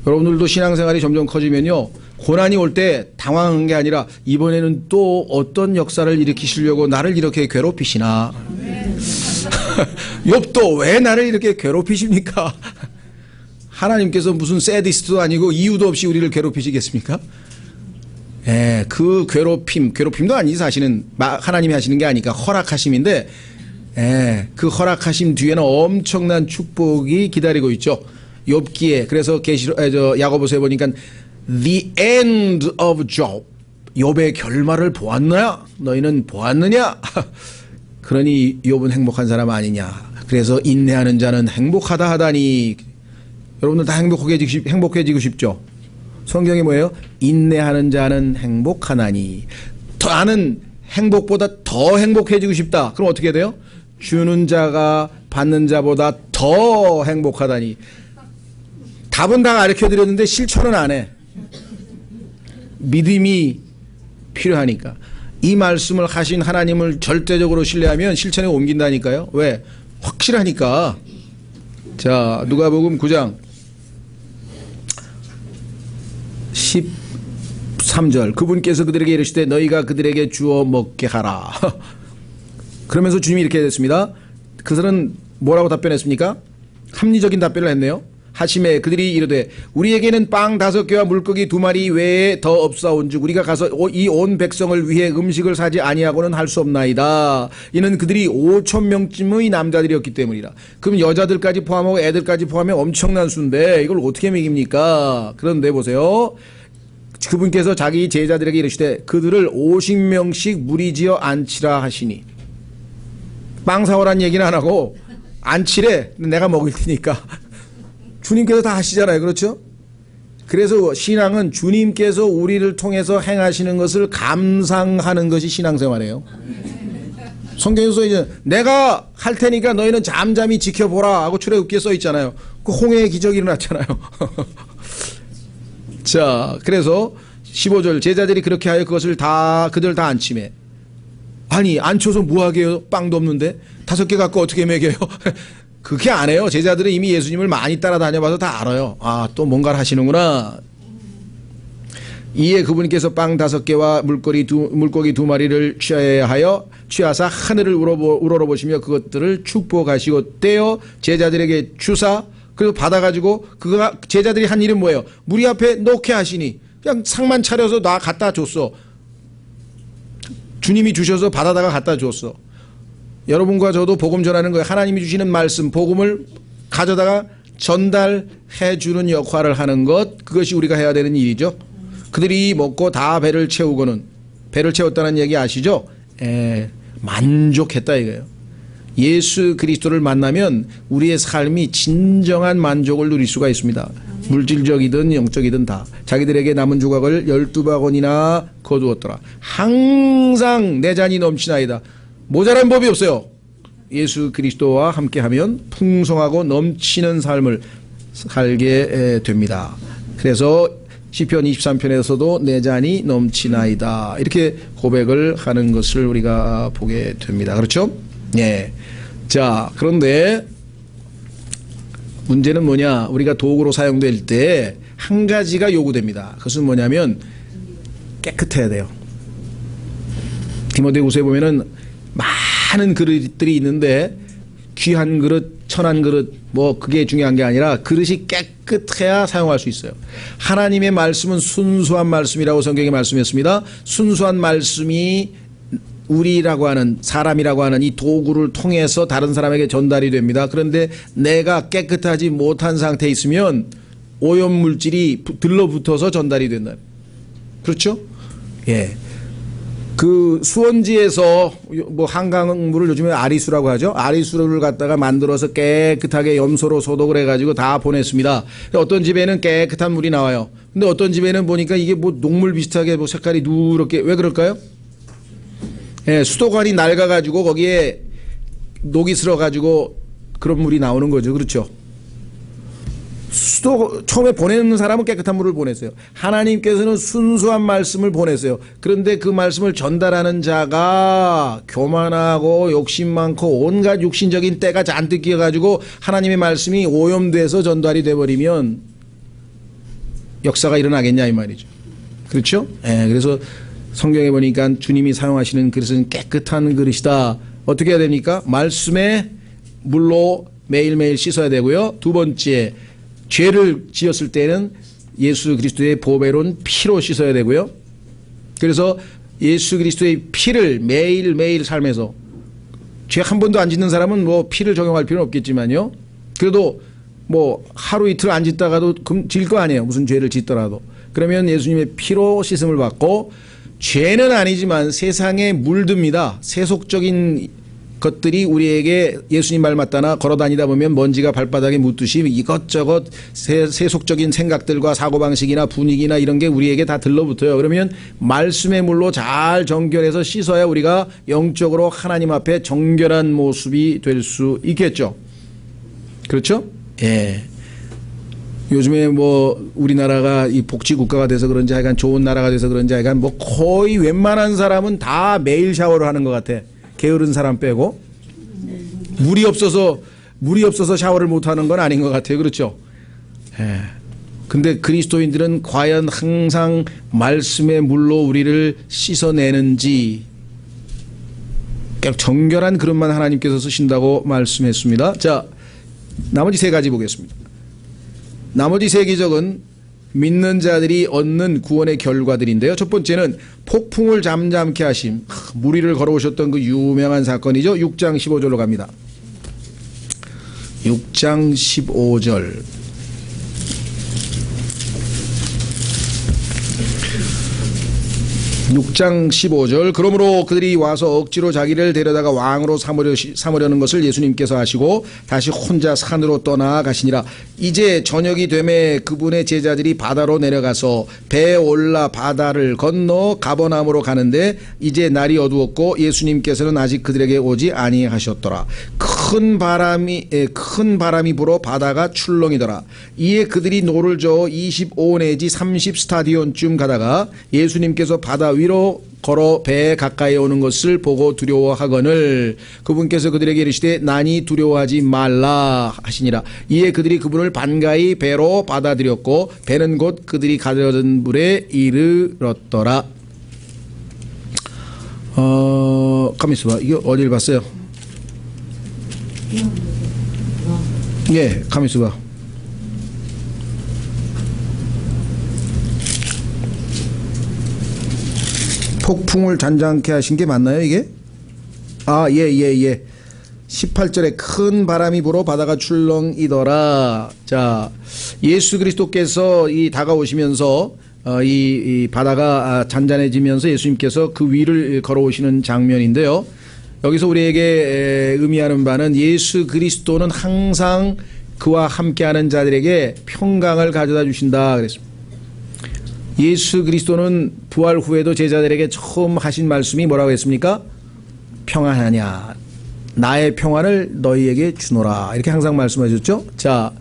여러분들도 신앙생활이 점점 커지면요, 고난이 올 때 당황한 게 아니라 이번에는 또 어떤 역사를 일으키시려고 나를 이렇게 괴롭히시나. 욥도 왜 나를 이렇게 괴롭히십니까? 하나님께서 무슨 새디스트도 아니고 이유도 없이 우리를 괴롭히시겠습니까? 그 괴롭힘도 아니지. 사실은 하나님이 하시는 게 아니까 허락하심인데, 그 허락하심 뒤에는 엄청난 축복이 기다리고 있죠. 욥기에, 그래서 야고보서에 보니까 the end of Job, 욥의 결말을 보았느냐? 너희는 보았느냐? 그러니 욥은 행복한 사람 아니냐? 그래서 인내하는 자는 행복하다 하다니. 여러분들 다 행복해지고 싶죠? 성경이 뭐예요? 인내하는 자는 행복하나니. 나는 행복보다 더 행복해지고 싶다. 그럼 어떻게 돼요? 주는 자가 받는 자보다 더 행복하다니. 답은 다 가르쳐드렸는데 실천은 안 해. 믿음이 필요하니까. 이 말씀을 하신 하나님을 절대적으로 신뢰하면 실천에 옮긴다니까요. 왜? 확실하니까. 자, 누가복음 9장 13절. 그분께서 그들에게 이르시되 너희가 그들에게 주어 먹게 하라. 그러면서 주님이 이렇게 했습니다. 그들은 뭐라고 답변했습니까? 합리적인 답변을 했네요. 하심에 그들이 이르되 우리에게는 빵 5개와 물고기 2마리 외에 더 없사온즉 우리가 가서 이 온 백성을 위해 음식을 사지 아니하고는 할 수 없나이다. 이는 그들이 5,000명쯤의 남자들이었기 때문이라. 그럼 여자들까지 포함하고 애들까지 포함하면 엄청난 수인데 이걸 어떻게 먹입니까? 그런데 보세요. 그분께서 자기 제자들에게 이르시되 그들을 50명씩 무리지어 앉히라 하시니. 빵 사오란 얘기는 안 하고 앉히래. 내가 먹을 테니까. 주님께서 다 하시잖아요. 그렇죠? 그래서 신앙은 주님께서 우리를 통해서 행하시는 것을 감상하는 것이 신앙생활이에요. 성경에서 이제 내가 할 테니까 너희는 잠잠히 지켜보라 하고 출애굽기에 써 있잖아요. 그 홍해의 기적이 일어났잖아요. 자, 그래서 15절 제자들이 그렇게 하여 그것을 그들 다 안침해. 아니 안쳐서 뭐하게 해요? 빵도 없는데 5개 갖고 어떻게 먹여요? 그렇게 안 해요. 제자들은 이미 예수님을 많이 따라다녀봐서 다 알아요. 아, 또 뭔가를 하시는구나. 이에 그분께서 빵 5개와 물고기 2마리를 취하사 하늘을 우러러보시며 그것들을 축복하시고 떼어 제자들에게 주사 그래서 받아가지고 제자들이 한 일은 뭐예요? 무리 앞에 놓게 하시니 그냥 상만 차려서 나 갖다 줬어. 주님이 주셔서 받아다가 갖다 줬어. 여러분과 저도 복음 전하는 거예요. 하나님이 주시는 말씀 복음을 가져다가 전달해 주는 역할을 하는 것, 그것이 우리가 해야 되는 일이죠. 그들이 먹고 다 배를 채우고는, 배를 채웠다는 얘기 아시죠? 만족했다 이거예요. 예수 그리스도를 만나면 우리의 삶이 진정한 만족을 누릴 수가 있습니다. 물질적이든 영적이든 다. 자기들에게 남은 조각을 12바구니나 거두었더라. 항상 내 잔이 넘치나이다. 모자란 법이 없어요. 예수 그리스도와 함께하면 풍성하고 넘치는 삶을 살게 됩니다. 그래서 시편 23편에서도 내 잔이 넘치나이다 이렇게 고백을 하는 것을 우리가 보게 됩니다. 그렇죠? 예. 자, 그런데 문제는 뭐냐? 우리가 도구로 사용될 때 한 가지가 요구됩니다. 그것은 뭐냐면 깨끗해야 돼요. 디모데후서에 보면은 많은 그릇들이 있는데 귀한 그릇, 천한 그릇 뭐 그게 중요한 게 아니라 그릇이 깨끗해야 사용할 수 있어요. 하나님의 말씀은 순수한 말씀이라고 성경에 말씀했습니다. 순수한 말씀이 우리라고 하는 사람이라고 하는 이 도구를 통해서 다른 사람에게 전달이 됩니다. 그런데 내가 깨끗하지 못한 상태에 있으면 오염물질이 들러붙어서 전달이 된다. 그렇죠? 예. 그 수원지에서 뭐 한강물을 요즘에 아리수라고 하죠. 아리수를 갖다가 만들어서 깨끗하게 염소로 소독을 해가지고 다 보냈습니다. 어떤 집에는 깨끗한 물이 나와요. 근데 어떤 집에는 보니까 이게 뭐 녹물 비슷하게 뭐 색깔이 누렇게, 왜 그럴까요? 예, 수도관이 낡아가지고 거기에 녹이 슬어가지고 그런 물이 나오는 거죠. 그렇죠? 처음에 보내는 사람은 깨끗한 물을 보냈어요. 하나님께서는 순수한 말씀을 보냈어요. 그런데 그 말씀을 전달하는 자가 교만하고 욕심 많고 온갖 육신적인 때가 잔뜩 끼어가지고 하나님의 말씀이 오염돼서 전달이 돼버리면 역사가 일어나겠냐 이 말이죠. 그렇죠? 예, 그래서 성경에 보니까 주님이 사용하시는 그릇은 깨끗한 그릇이다. 어떻게 해야 됩니까? 말씀의 물로 매일매일 씻어야 되고요. 두 번째, 죄를 지었을 때는 예수 그리스도의 보배로운 피로 씻어야 되고요. 그래서 예수 그리스도의 피를 매일매일 삶에서, 죄 한 번도 안 짓는 사람은 뭐 피를 적용할 필요는 없겠지만요. 그래도 뭐 하루 이틀 안 짓다가도 질 거 아니에요. 무슨 죄를 짓더라도. 그러면 예수님의 피로 씻음을 받고, 죄는 아니지만 세상에 물듭니다. 세속적인 것들이 우리에게 예수님 말 맞다나 걸어다니다 보면 먼지가 발바닥에 묻듯이 이것저것 세속적인 생각들과 사고방식이나 분위기나 이런 게 우리에게 다 들러붙어요. 그러면 말씀의 물로 잘 정결해서 씻어야 우리가 영적으로 하나님 앞에 정결한 모습이 될 수 있겠죠. 그렇죠? 예. 요즘에 뭐 우리나라가 이 복지국가가 돼서 그런지 하여간 좋은 나라가 돼서 그런지 하여간 뭐 거의 웬만한 사람은 다 매일 샤워를 하는 것 같아. 게으른 사람 빼고. 물이 없어서 샤워를 못하는 건 아닌 것 같아요. 그렇죠? 예. 근데 그리스도인들은 과연 항상 말씀의 물로 우리를 씻어내는지, 정결한 그릇만 하나님께서 쓰신다고 말씀했습니다. 자, 나머지 3가지 보겠습니다. 나머지 3 기적은 믿는 자들이 얻는 구원의 결과들인데요. 첫 번째는 폭풍을 잠잠케 하심. 무리를 걸어오셨던 그 유명한 사건이죠. 6장 15절로 갑니다. 6장 15절. 6장 15절. 그러므로 그들이 와서 억지로 자기를 데려다가 왕으로 삼으려는 것을 예수님께서 아시고 다시 혼자 산으로 떠나가시니라. 이제 저녁이 되매 그분의 제자들이 바다로 내려가서 배에 올라 바다를 건너 가버나움으로 가는데 이제 날이 어두웠고 예수님께서는 아직 그들에게 오지 아니하셨더라. 큰 바람이 불어 바다가 출렁이더라. 이에 그들이 노를 저어 25 내지 30 스타디온쯤 가다가 예수님께서 바다 위로 걸어 배에 가까이 오는 것을 보고 두려워하거늘 그분께서 그들에게 이르시되 나니 두려워하지 말라 하시니라. 이에 그들이 그분을 반가이 배로 받아들였고 배는 곧 그들이 가려던 물에 이르렀더라. 가만 있어봐. 이거 어딜 봤어요? 예, 가만 있어봐. 폭풍을 잔잔케 하신 게 맞나요, 이게? 예. 18절에 큰 바람이 불어 바다가 출렁이더라. 자, 예수 그리스도께서 이 다가오시면서 이 바다가 잔잔해지면서 예수님께서 그 위를 걸어오시는 장면인데요. 여기서 우리에게 의미하는 바는 예수 그리스도는 항상 그와 함께하는 자들에게 평강을 가져다 주신다 그랬습니다. 예수 그리스도는 부활 후에도 제자들에게 처음 하신 말씀이 뭐라고 했습니까? 평안하냐, 나의 평안을 너희에게 주노라, 이렇게 항상 말씀하셨죠. 자,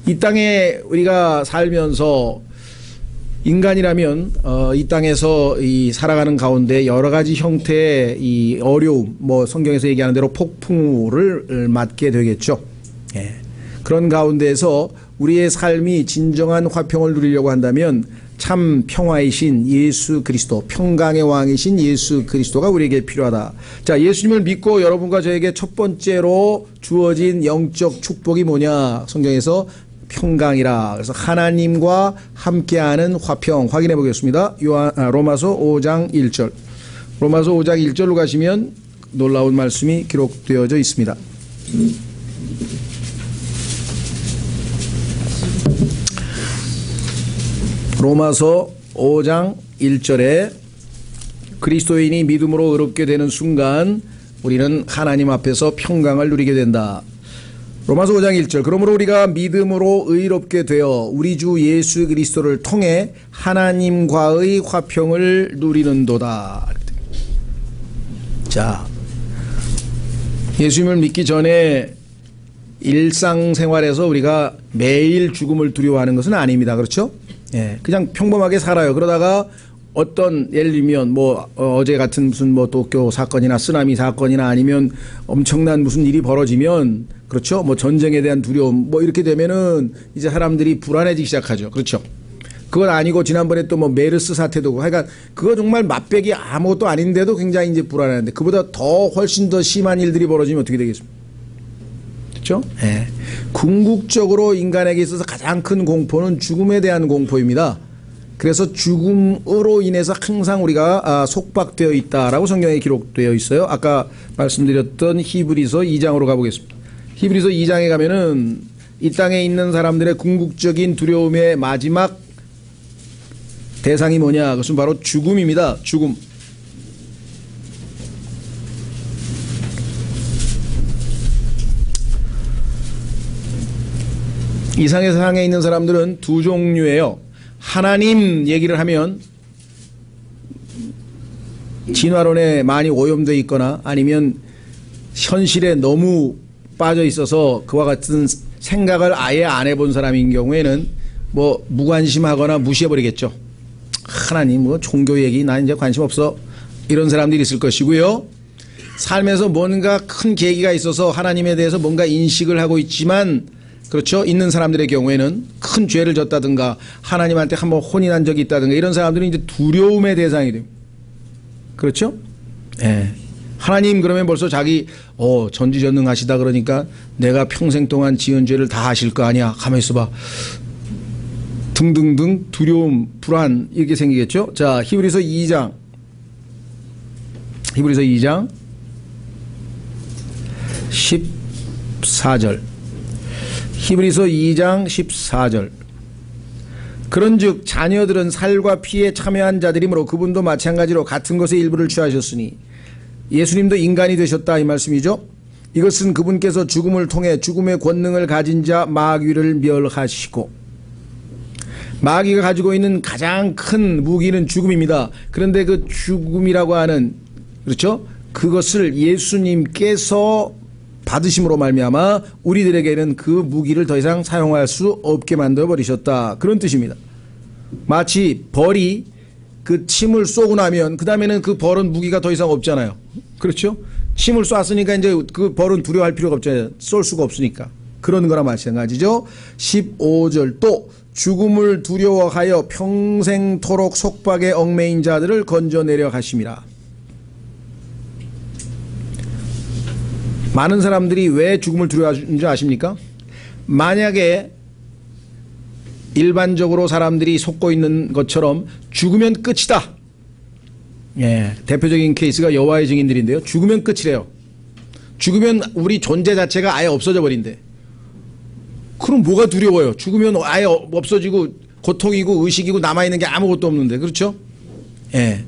이 땅에 우리가 살면서 인간이라면 이 땅에서 이 살아가는 가운데 여러 가지 형태의 이 어려움, 뭐 성경에서 얘기하는 대로 폭풍우를 맞게 되겠죠. 예. 그런 가운데에서 우리의 삶이 진정한 화평을 누리려고 한다면 참 평화이신 예수 그리스도, 평강의 왕이신 예수 그리스도가 우리에게 필요하다. 자, 예수님을 믿고 여러분과 저에게 첫 번째로 주어진 영적 축복이 뭐냐? 성경에서 평강이라. 그래서 하나님과 함께하는 화평 확인해 보겠습니다. 로마서 5장 1절. 로마서 5장 1절로 가시면 놀라운 말씀이 기록되어져 있습니다. 로마서 5장 1절에 그리스도인이 믿음으로 의롭게 되는 순간 우리는 하나님 앞에서 평강을 누리게 된다. 로마서 5장 1절. 그러므로 우리가 믿음으로 의롭게 되어 우리 주 예수 그리스도를 통해 하나님과의 화평을 누리는도다. 자, 예수님을 믿기 전에 일상생활에서 우리가 매일 죽음을 두려워하는 것은 아닙니다. 그렇죠? 예, 그냥 평범하게 살아요. 그러다가 어떤 예를 들면 뭐 어제 같은 무슨 뭐 도쿄 사건이나 쓰나미 사건이나 아니면 엄청난 무슨 일이 벌어지면, 그렇죠? 뭐 전쟁에 대한 두려움 뭐 이렇게 되면은 이제 사람들이 불안해지기 시작하죠. 그렇죠? 그건 아니고 지난번에 또 뭐 메르스 사태도 그러니까 그거 정말 맛백이 아무것도 아닌데도 굉장히 이제 불안한데 그보다 더 훨씬 더 심한 일들이 벌어지면 어떻게 되겠습니까? 그렇죠? 예. 궁극적으로 인간에게 있어서 가장 큰 공포는 죽음에 대한 공포입니다. 그래서 죽음으로 인해서 항상 우리가 속박되어 있다라고 성경에 기록되어 있어요. 아까 말씀드렸던 히브리서 2장으로 가보겠습니다. 히브리서 2장에 가면은 이 땅에 있는 사람들의 궁극적인 두려움의 마지막 대상이 뭐냐? 그것은 바로 죽음입니다. 죽음. 이 세상에 있는 사람들은 두 종류예요. 하나님 얘기를 하면 진화론에 많이 오염되어 있거나 아니면 현실에 너무 빠져 있어서 그와 같은 생각을 아예 안 해본 사람인 경우에는 뭐 무관심하거나 무시해버리겠죠. 하나님 뭐 종교 얘기 나 이제 관심 없어, 이런 사람들이 있을 것이고요. 삶에서 뭔가 큰 계기가 있어서 하나님에 대해서 뭔가 인식을 하고 있지만, 그렇죠, 있는 사람들의 경우에는 큰 죄를 졌다든가 하나님한테 한번 혼이 난 적이 있다든가 이런 사람들은 이제 두려움의 대상이 됩니다. 그렇죠? 예. 하나님 그러면 벌써 자기 전지전능하시다 그러니까 내가 평생 동안 지은 죄를 다 아실 거 아니야. 가만히 있어봐. 등등등 두려움, 불안 이렇게 생기겠죠. 자, 히브리서 2장 14절. 히브리서 2장 14절. 그런즉 자녀들은 살과 피에 참여한 자들이므로 그분도 마찬가지로 같은 것의 일부를 취하셨으니 예수님도 인간이 되셨다 이 말씀이죠. 이것은 그분께서 죽음을 통해 죽음의 권능을 가진 자 마귀를 멸하시고, 마귀가 가지고 있는 가장 큰 무기는 죽음입니다. 그런데 그 죽음이라고 하는, 그렇죠? 그것을 예수님께서 받으심으로 말미암아 우리들에게는 그 무기를 더 이상 사용할 수 없게 만들어 버리셨다, 그런 뜻입니다. 마치 벌이 그 침을 쏘고 나면 그 다음에는 그 벌은 무기가 더 이상 없잖아요. 그렇죠? 침을 쐈으니까 이제 그 벌은 두려워할 필요가 없잖아요. 쏠 수가 없으니까. 그런 거나 마찬가지죠. 15절 또 죽음을 두려워하여 평생토록 속박에 얽매인 자들을 건져내려 하심이라. 많은 사람들이 왜 죽음을 두려워하는지 아십니까? 만약에 일반적으로 사람들이 속고 있는 것처럼 죽으면 끝이다. 예, 대표적인 케이스가 여호와의 증인들인데요. 죽으면 끝이래요. 죽으면 우리 존재 자체가 아예 없어져 버린대. 그럼 뭐가 두려워요? 죽으면 아예 없어지고 고통이고 의식이고 남아있는 게 아무것도 없는데, 그렇죠? 예.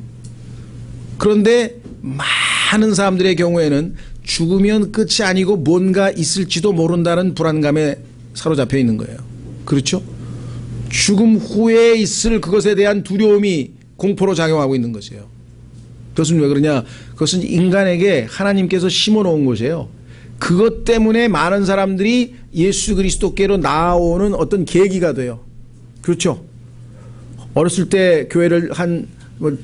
그런데 많은 사람들의 경우에는 죽으면 끝이 아니고 뭔가 있을지도 모른다는 불안감에 사로잡혀 있는 거예요. 그렇죠? 죽음 후에 있을 그것에 대한 두려움이 공포로 작용하고 있는 것이에요. 그것은 왜 그러냐? 그것은 인간에게 하나님께서 심어놓은 것이에요. 그것 때문에 많은 사람들이 예수 그리스도께로 나오는 어떤 계기가 돼요. 그렇죠? 어렸을 때 교회를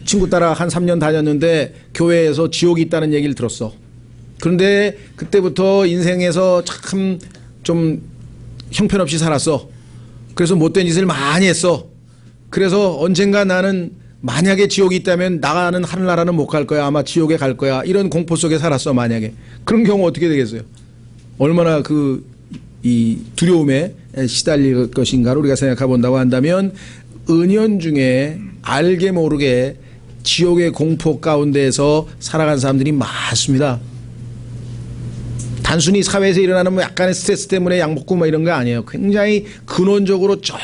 친구 따라 한 3년 다녔는데 교회에서 지옥이 있다는 얘기를 들었어. 그런데 그때부터 인생에서 참 좀 형편없이 살았어. 그래서 못된 짓을 많이 했어. 그래서 언젠가 나는 만약에 지옥이 있다면 나는 하늘나라는 못 갈 거야. 아마 지옥에 갈 거야. 이런 공포 속에 살았어. 만약에. 그런 경우 어떻게 되겠어요? 얼마나 이 두려움에 시달릴 것인가를 우리가 생각해 본다고 한다면, 은연중에 알게 모르게 지옥의 공포 가운데에서 살아간 사람들이 많습니다. 단순히 사회에서 일어나는 뭐 약간의 스트레스 때문에 약 먹고 뭐 이런 거 아니에요. 굉장히 근원적으로 저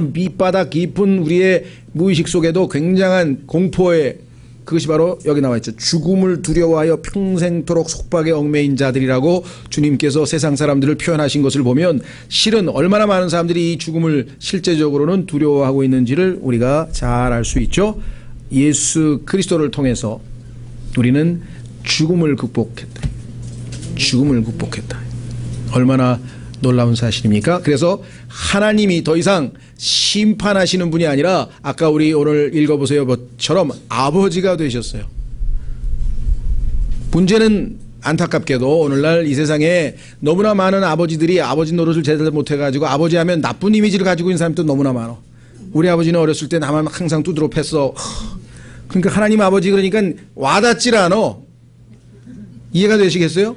밑바닥 깊은 우리의 무의식 속에도 굉장한 공포의, 그것이 바로 여기 나와 있죠. 죽음을 두려워하여 평생토록 속박에 얽매인 자들이라고 주님께서 세상 사람들을 표현하신 것을 보면 실은 얼마나 많은 사람들이 이 죽음을 실제적으로는 두려워하고 있는지를 우리가 잘 알 수 있죠. 예수 그리스도를 통해서 우리는 죽음을 극복했다. 죽음을 극복했다. 얼마나 놀라운 사실입니까? 그래서 하나님이 더 이상 심판하시는 분이 아니라 아까 우리 오늘 읽어보세요처럼 아버지가 되셨어요. 문제는 안타깝게도 오늘날 이 세상에 너무나 많은 아버지들이 아버지 노릇을 제대로 못해가지고 아버지 하면 나쁜 이미지를 가지고 있는 사람도 너무나 많아. 우리 아버지는 어렸을 때 나만 항상 두드러 팼어. 그러니까 하나님 아버지 그러니까 와닿질 않아. 이해가 되시겠어요?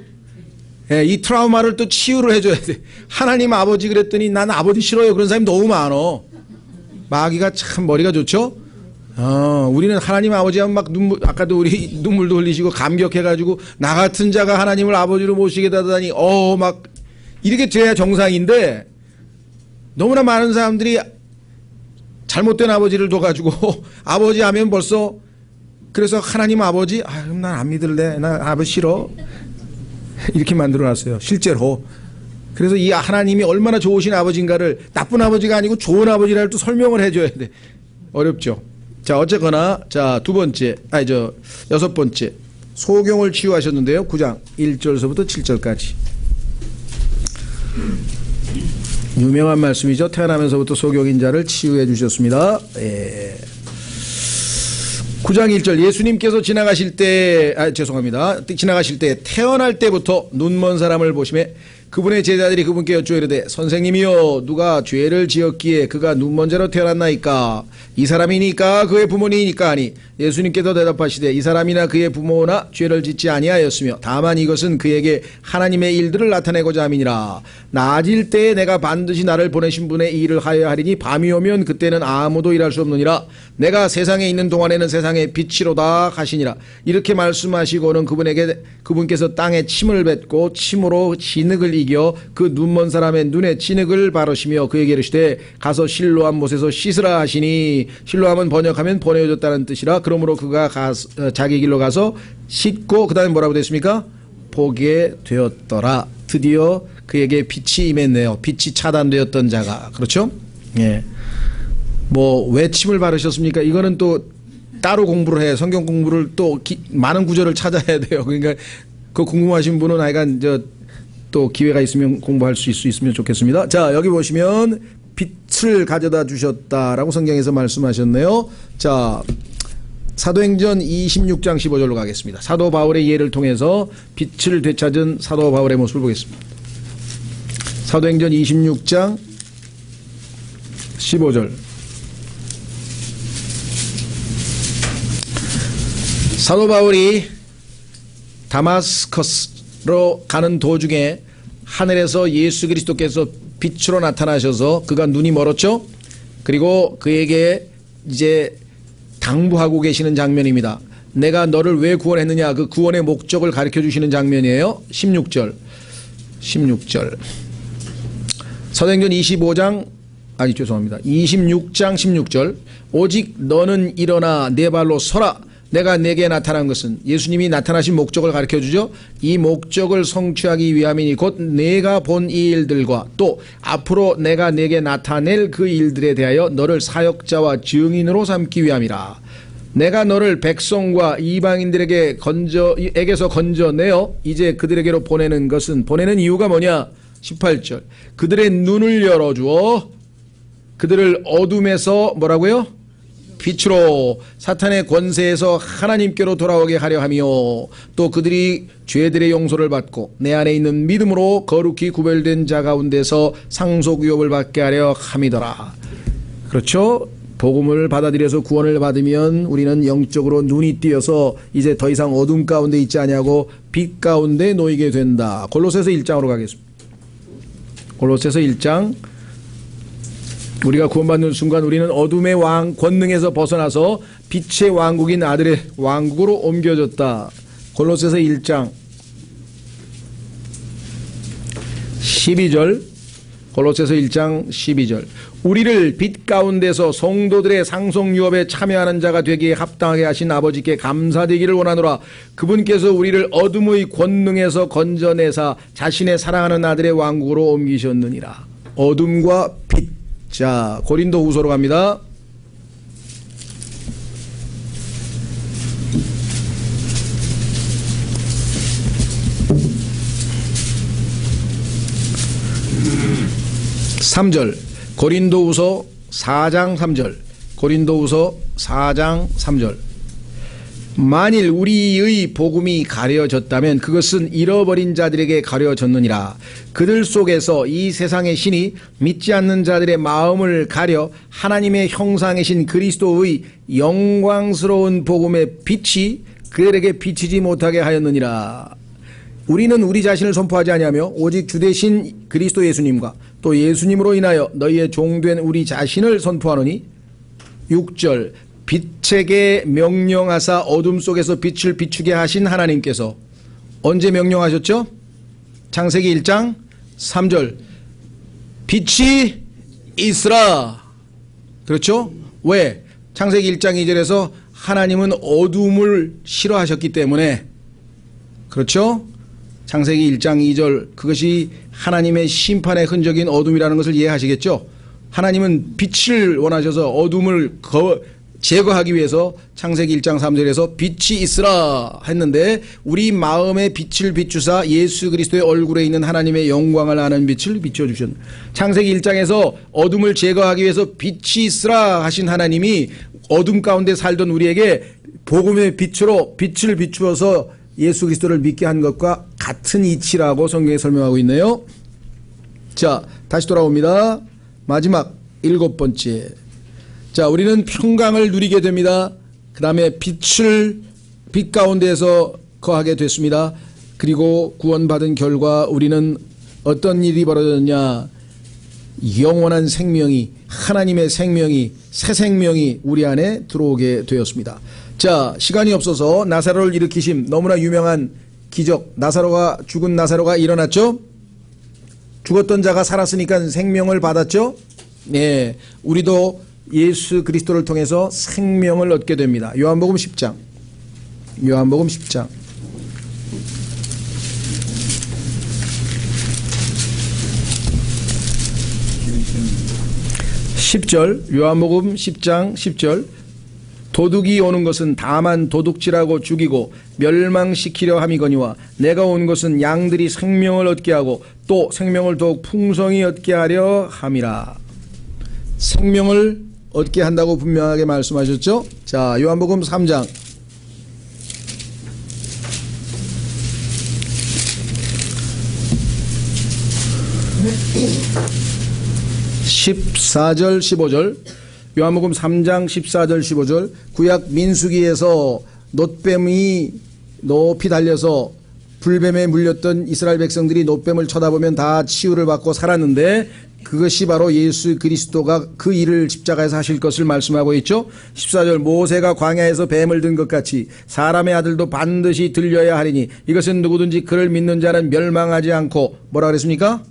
예, 이 트라우마를 또 치유를 해줘야 돼. 하나님 아버지 그랬더니 난 아버지 싫어요. 그런 사람이 너무 많어. 마귀가 참 머리가 좋죠? 우리는 하나님 아버지 하면 막 아까도 우리 눈물도 흘리시고 감격해가지고 나 같은 자가 하나님을 아버지로 모시게 되다니, 막 이렇게 돼야 정상인데, 너무나 많은 사람들이 잘못된 아버지를 둬가지고 아버지 하면 벌써, 그래서 하나님 아버지? 그럼 난 안 믿을래. 나 아버지 싫어. 이렇게 만들어놨어요. 실제로. 그래서 이 하나님이 얼마나 좋으신 아버지인가를 나쁜 아버지가 아니고 좋은 아버지라를 또 설명을 해줘야 돼. 어렵죠. 자, 어쨌거나, 자, 여섯 번째. 소경을 치유하셨는데요. 9장 1절서부터 7절까지. 유명한 말씀이죠. 태어나면서부터 소경인 자를 치유해 주셨습니다. 9장 1절 예수님께서 지나가실 때 태어날 때부터 눈먼 사람을 보시매 그분의 제자들이 그분께 여쭈어 이르되 선생님이여 누가 죄를 지었기에 그가 눈먼 자로 태어났나이까 이 사람이니까 그의 부모니이니까 하니 예수님께서 대답하시되 이 사람이나 그의 부모나 죄를 짓지 아니하였으며 다만 이것은 그에게 하나님의 일들을 나타내고자 함이니라. 낮일 때에 내가 반드시 나를 보내신 분의 일을 하여야 하리니 밤이 오면 그때는 아무도 일할 수 없느니라. 내가 세상에 있는 동안에는 세상의 빛이로다 하시니라. 이렇게 말씀하시고는 그분께서 땅에 침을 뱉고 침으로 진흙을 이겨 그 눈먼 사람의 눈에 진흙을 바르시며 그에게 이르시되 가서 실로암 못에서 씻으라 하시니, 실로암은 번역하면 보내어졌다는 뜻이라. 그러므로 그가 자기 길로 가서 씻고 그 다음에 뭐라고 됐습니까? 보게 되었더라. 드디어 그에게 빛이 임했네요. 빛이 차단되었던 자가. 그렇죠? 예. 뭐 외침을 바르셨습니까? 이거는 또 따로 공부를 해. 성경 공부를 또 많은 구절을 찾아야 돼요. 그러니까 그 궁금하신 분은 하여간 또 기회가 있으면 공부할 수 있으면 좋겠습니다. 자, 여기 보시면 빛을 가져다 주셨다라고 성경에서 말씀하셨네요. 자, 사도행전 26장 15절로 가겠습니다. 사도 바울의 예를 통해서 빛을 되찾은 사도 바울의 모습을 보겠습니다. 사도행전 26장 15절. 사도 바울이 다마스커스로 가는 도중에 하늘에서 예수 그리스도께서 빛으로 나타나셔서 그가 눈이 멀었죠. 그리고 그에게 이제 당부하고 계시는 장면입니다. 내가 너를 왜 구원했느냐, 그 구원의 목적을 가르쳐 주시는 장면이에요. 16절. 사도행전 26장 16절. 오직 너는 일어나 네 발로 서라. 내가 내게 나타난 것은, 예수님이 나타나신 목적을 가르쳐 주죠. 이 목적을 성취하기 위함이니 곧 내가 본 이 일들과 또 앞으로 내가 내게 나타낼 그 일들에 대하여 너를 사역자와 증인으로 삼기 위함이라. 내가 너를 백성과 이방인들에게서 건져내어 이제 그들에게로 보내는 것은, 보내는 이유가 뭐냐? 18절. 그들의 눈을 열어주어 그들을 어둠에서 뭐라고요? 빛으로, 사탄의 권세에서 하나님께로 돌아오게 하려 하며, 또 그들이 죄들의 용서를 받고 내 안에 있는 믿음으로 거룩히 구별된 자 가운데서 상속유업을 받게 하려 함이더라. 그렇죠? 복음을 받아들여서 구원을 받으면 우리는 영적으로 눈이 띄어서 이제 더 이상 어둠 가운데 있지 아니하고 빛 가운데 놓이게 된다. 골로새서 1장으로 가겠습니다. 골로새서 1장. 우리가 구원받는 순간 우리는 어둠의 권능에서 벗어나서 빛의 왕국인 아들의 왕국으로 옮겨졌다. 골로새서 1장 12절. 골로새서 1장 12절. 우리를 빛 가운데서 성도들의 상속유업에 참여하는 자가 되기에 합당하게 하신 아버지께 감사되기를 원하노라. 그분께서 우리를 어둠의 권능에서 건져내사 자신의 사랑하는 아들의 왕국으로 옮기셨느니라. 어둠과 빛. 자, 고린도 후서로 갑니다. (3절) 고린도후서 4장 3절. 고린도후서 4장 3절. 만일 우리의 복음이 가려졌다면 그것은 잃어버린 자들에게 가려졌느니라. 그들 속에서 이 세상의 신이 믿지 않는 자들의 마음을 가려 하나님의 형상이신 그리스도의 영광스러운 복음의 빛이 그들에게 비치지 못하게 하였느니라. 우리는 우리 자신을 선포하지 아니하며 오직 주 되신 그리스도 예수님과 또 예수님으로 인하여 너희의 종된 우리 자신을 선포하노니. 6절. 빛에게 명령하사 어둠 속에서 빛을 비추게 하신 하나님께서 언제 명령하셨죠? 창세기 1장 3절. 빛이 있으라. 그렇죠? 왜? 창세기 1장 2절에서 하나님은 어둠을 싫어하셨기 때문에. 그렇죠? 창세기 1장 2절, 그것이 하나님의 심판의 흔적인 어둠이라는 것을 이해하시겠죠? 하나님은 빛을 원하셔서 어둠을 제거하기 위해서 창세기 1장 3절에서 빛이 있으라 했는데, 우리 마음에 빛을 비추사 예수 그리스도의 얼굴에 있는 하나님의 영광을 아는 빛을 비춰주셨네. 창세기 1장에서 어둠을 제거하기 위해서 빛이 있으라 하신 하나님이 어둠 가운데 살던 우리에게 복음의 빛으로 빛을 비추어서 예수 그리스도를 믿게 한 것과 같은 이치라고 성경에 설명하고 있네요. 자, 다시 돌아옵니다. 마지막 7번째. 자, 우리는 평강을 누리게 됩니다. 그 다음에 빛 가운데에서 거하게 됐습니다. 그리고 구원받은 결과 우리는 어떤 일이 벌어졌냐? 영원한 생명이, 하나님의 생명이, 새 생명이 우리 안에 들어오게 되었습니다. 자, 시간이 없어서 나사로를 일으키심, 너무나 유명한 기적, 죽은 나사로가 일어났죠? 죽었던 자가 살았으니까 생명을 받았죠. 네, 우리도 예수 그리스도를 통해서 생명을 얻게 됩니다. 요한복음 10장. 요한복음 10장. 10절, 요한복음 10장 10절. 도둑이 오는 것은 다만 도둑질하고 죽이고 멸망시키려 함이거니와 내가 온 것은 양들이 생명을 얻게 하고 또 생명을 더욱 풍성히 얻게 하려 함이라. 생명을 얻게 한다고 분명하게 말씀하셨죠. 자, 요한복음 3장 14절 15절. 요한복음 3장 14절 15절. 구약 민수기에서 놋뱀이 높이 달려서 불뱀에 물렸던 이스라엘 백성들이 놋뱀을 쳐다보면 다 치유를 받고 살았는데 그것이 바로 예수 그리스도가 그 일을 십자가에서 하실 것을 말씀하고 있죠. 14절. 모세가 광야에서 뱀을 든 것 같이 사람의 아들도 반드시 들려야 하리니 이것은 누구든지 그를 믿는 자는 멸망하지 않고 뭐라 그랬습니까?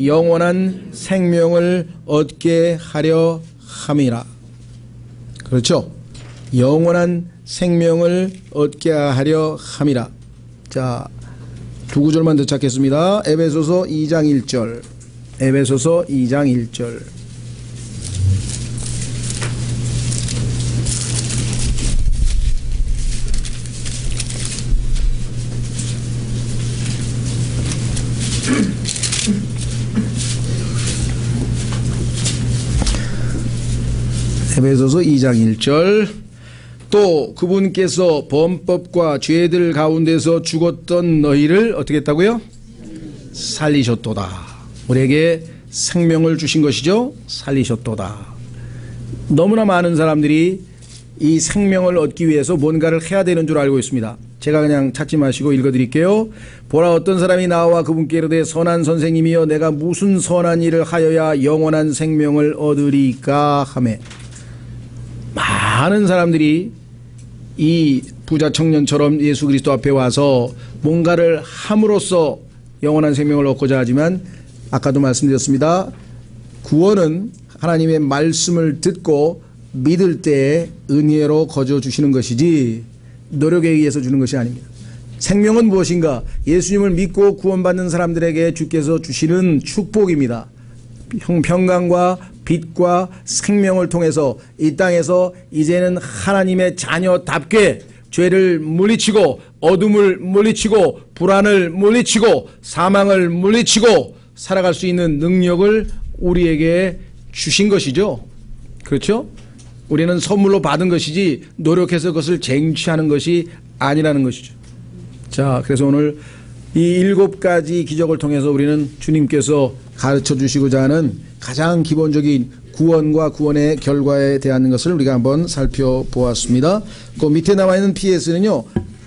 영원한 생명을 얻게 하려 함이라. 그렇죠? 영원한 생명을 얻게 하려 함이라. 자, 두 구절만 더 찾겠습니다. 에베소서 2장 1절. 에베소서 2장 1절. 에베소서 2장 1절. 또 그분께서 범법과 죄들 가운데서 죽었던 너희를 어떻게 했다고요? 살리셨도다. 우리에게 생명을 주신 것이죠. 살리셨도다. 너무나 많은 사람들이 이 생명을 얻기 위해서 뭔가를 해야 되는 줄 알고 있습니다. 제가 그냥 찾지 마시고 읽어드릴게요. 보라, 어떤 사람이 나와 그분께 이르되 선한 선생님이여 내가 무슨 선한 일을 하여야 영원한 생명을 얻으리까 하매. 많은 사람들이 이 부자 청년처럼 예수 그리스도 앞에 와서 뭔가를 함으로써 영원한 생명을 얻고자 하지만 아까도 말씀드렸습니다. 구원은 하나님의 말씀을 듣고 믿을 때에 은혜로 거저 주시는 것이지 노력에 의해서 주는 것이 아닙니다. 생명은 무엇인가? 예수님을 믿고 구원받는 사람들에게 주께서 주시는 축복입니다. 평강과 빛과 생명을 통해서 이 땅에서 이제는 하나님의 자녀답게 죄를 물리치고 어둠을 물리치고 불안을 물리치고 사망을 물리치고 살아갈 수 있는 능력을 우리에게 주신 것이죠. 그렇죠? 우리는 선물로 받은 것이지 노력해서 그것을 쟁취하는 것이 아니라는 것이죠. 자, 그래서 오늘 이 7가지 기적을 통해서 우리는 주님께서 가르쳐 주시고자 하는 가장 기본적인 구원과 구원의 결과에 대한 것을 우리가 한번 살펴보았습니다. 그 밑에 나와 있는 PS는요,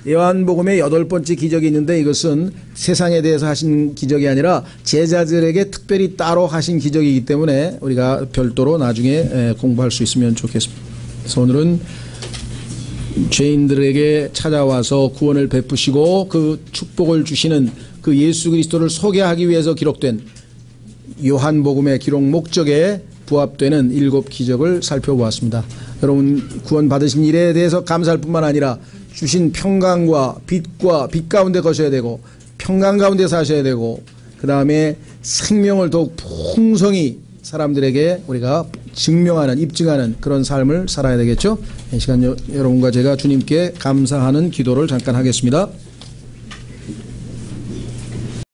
요한복음의 8번째 기적이 있는데 이것은 세상에 대해서 하신 기적이 아니라 제자들에게 특별히 따로 하신 기적이기 때문에 우리가 별도로 나중에 공부할 수 있으면 좋겠습니다. 그래서 오늘은 죄인들에게 찾아와서 구원을 베푸시고 그 축복을 주시는 그 예수 그리스도를 소개하기 위해서 기록된 요한복음의 기록 목적에 부합되는 7 기적을 살펴보았습니다. 여러분 구원 받으신 일에 대해서 감사할 뿐만 아니라 주신 평강과 빛 가운데 거셔야 되고 평강 가운데 사셔야 되고 그 다음에 생명을 더욱 풍성히 사람들에게 우리가 증명하는 입증하는 그런 삶을 살아야 되겠죠. 이 시간 여러분과 제가 주님께 감사하는 기도를 잠깐 하겠습니다.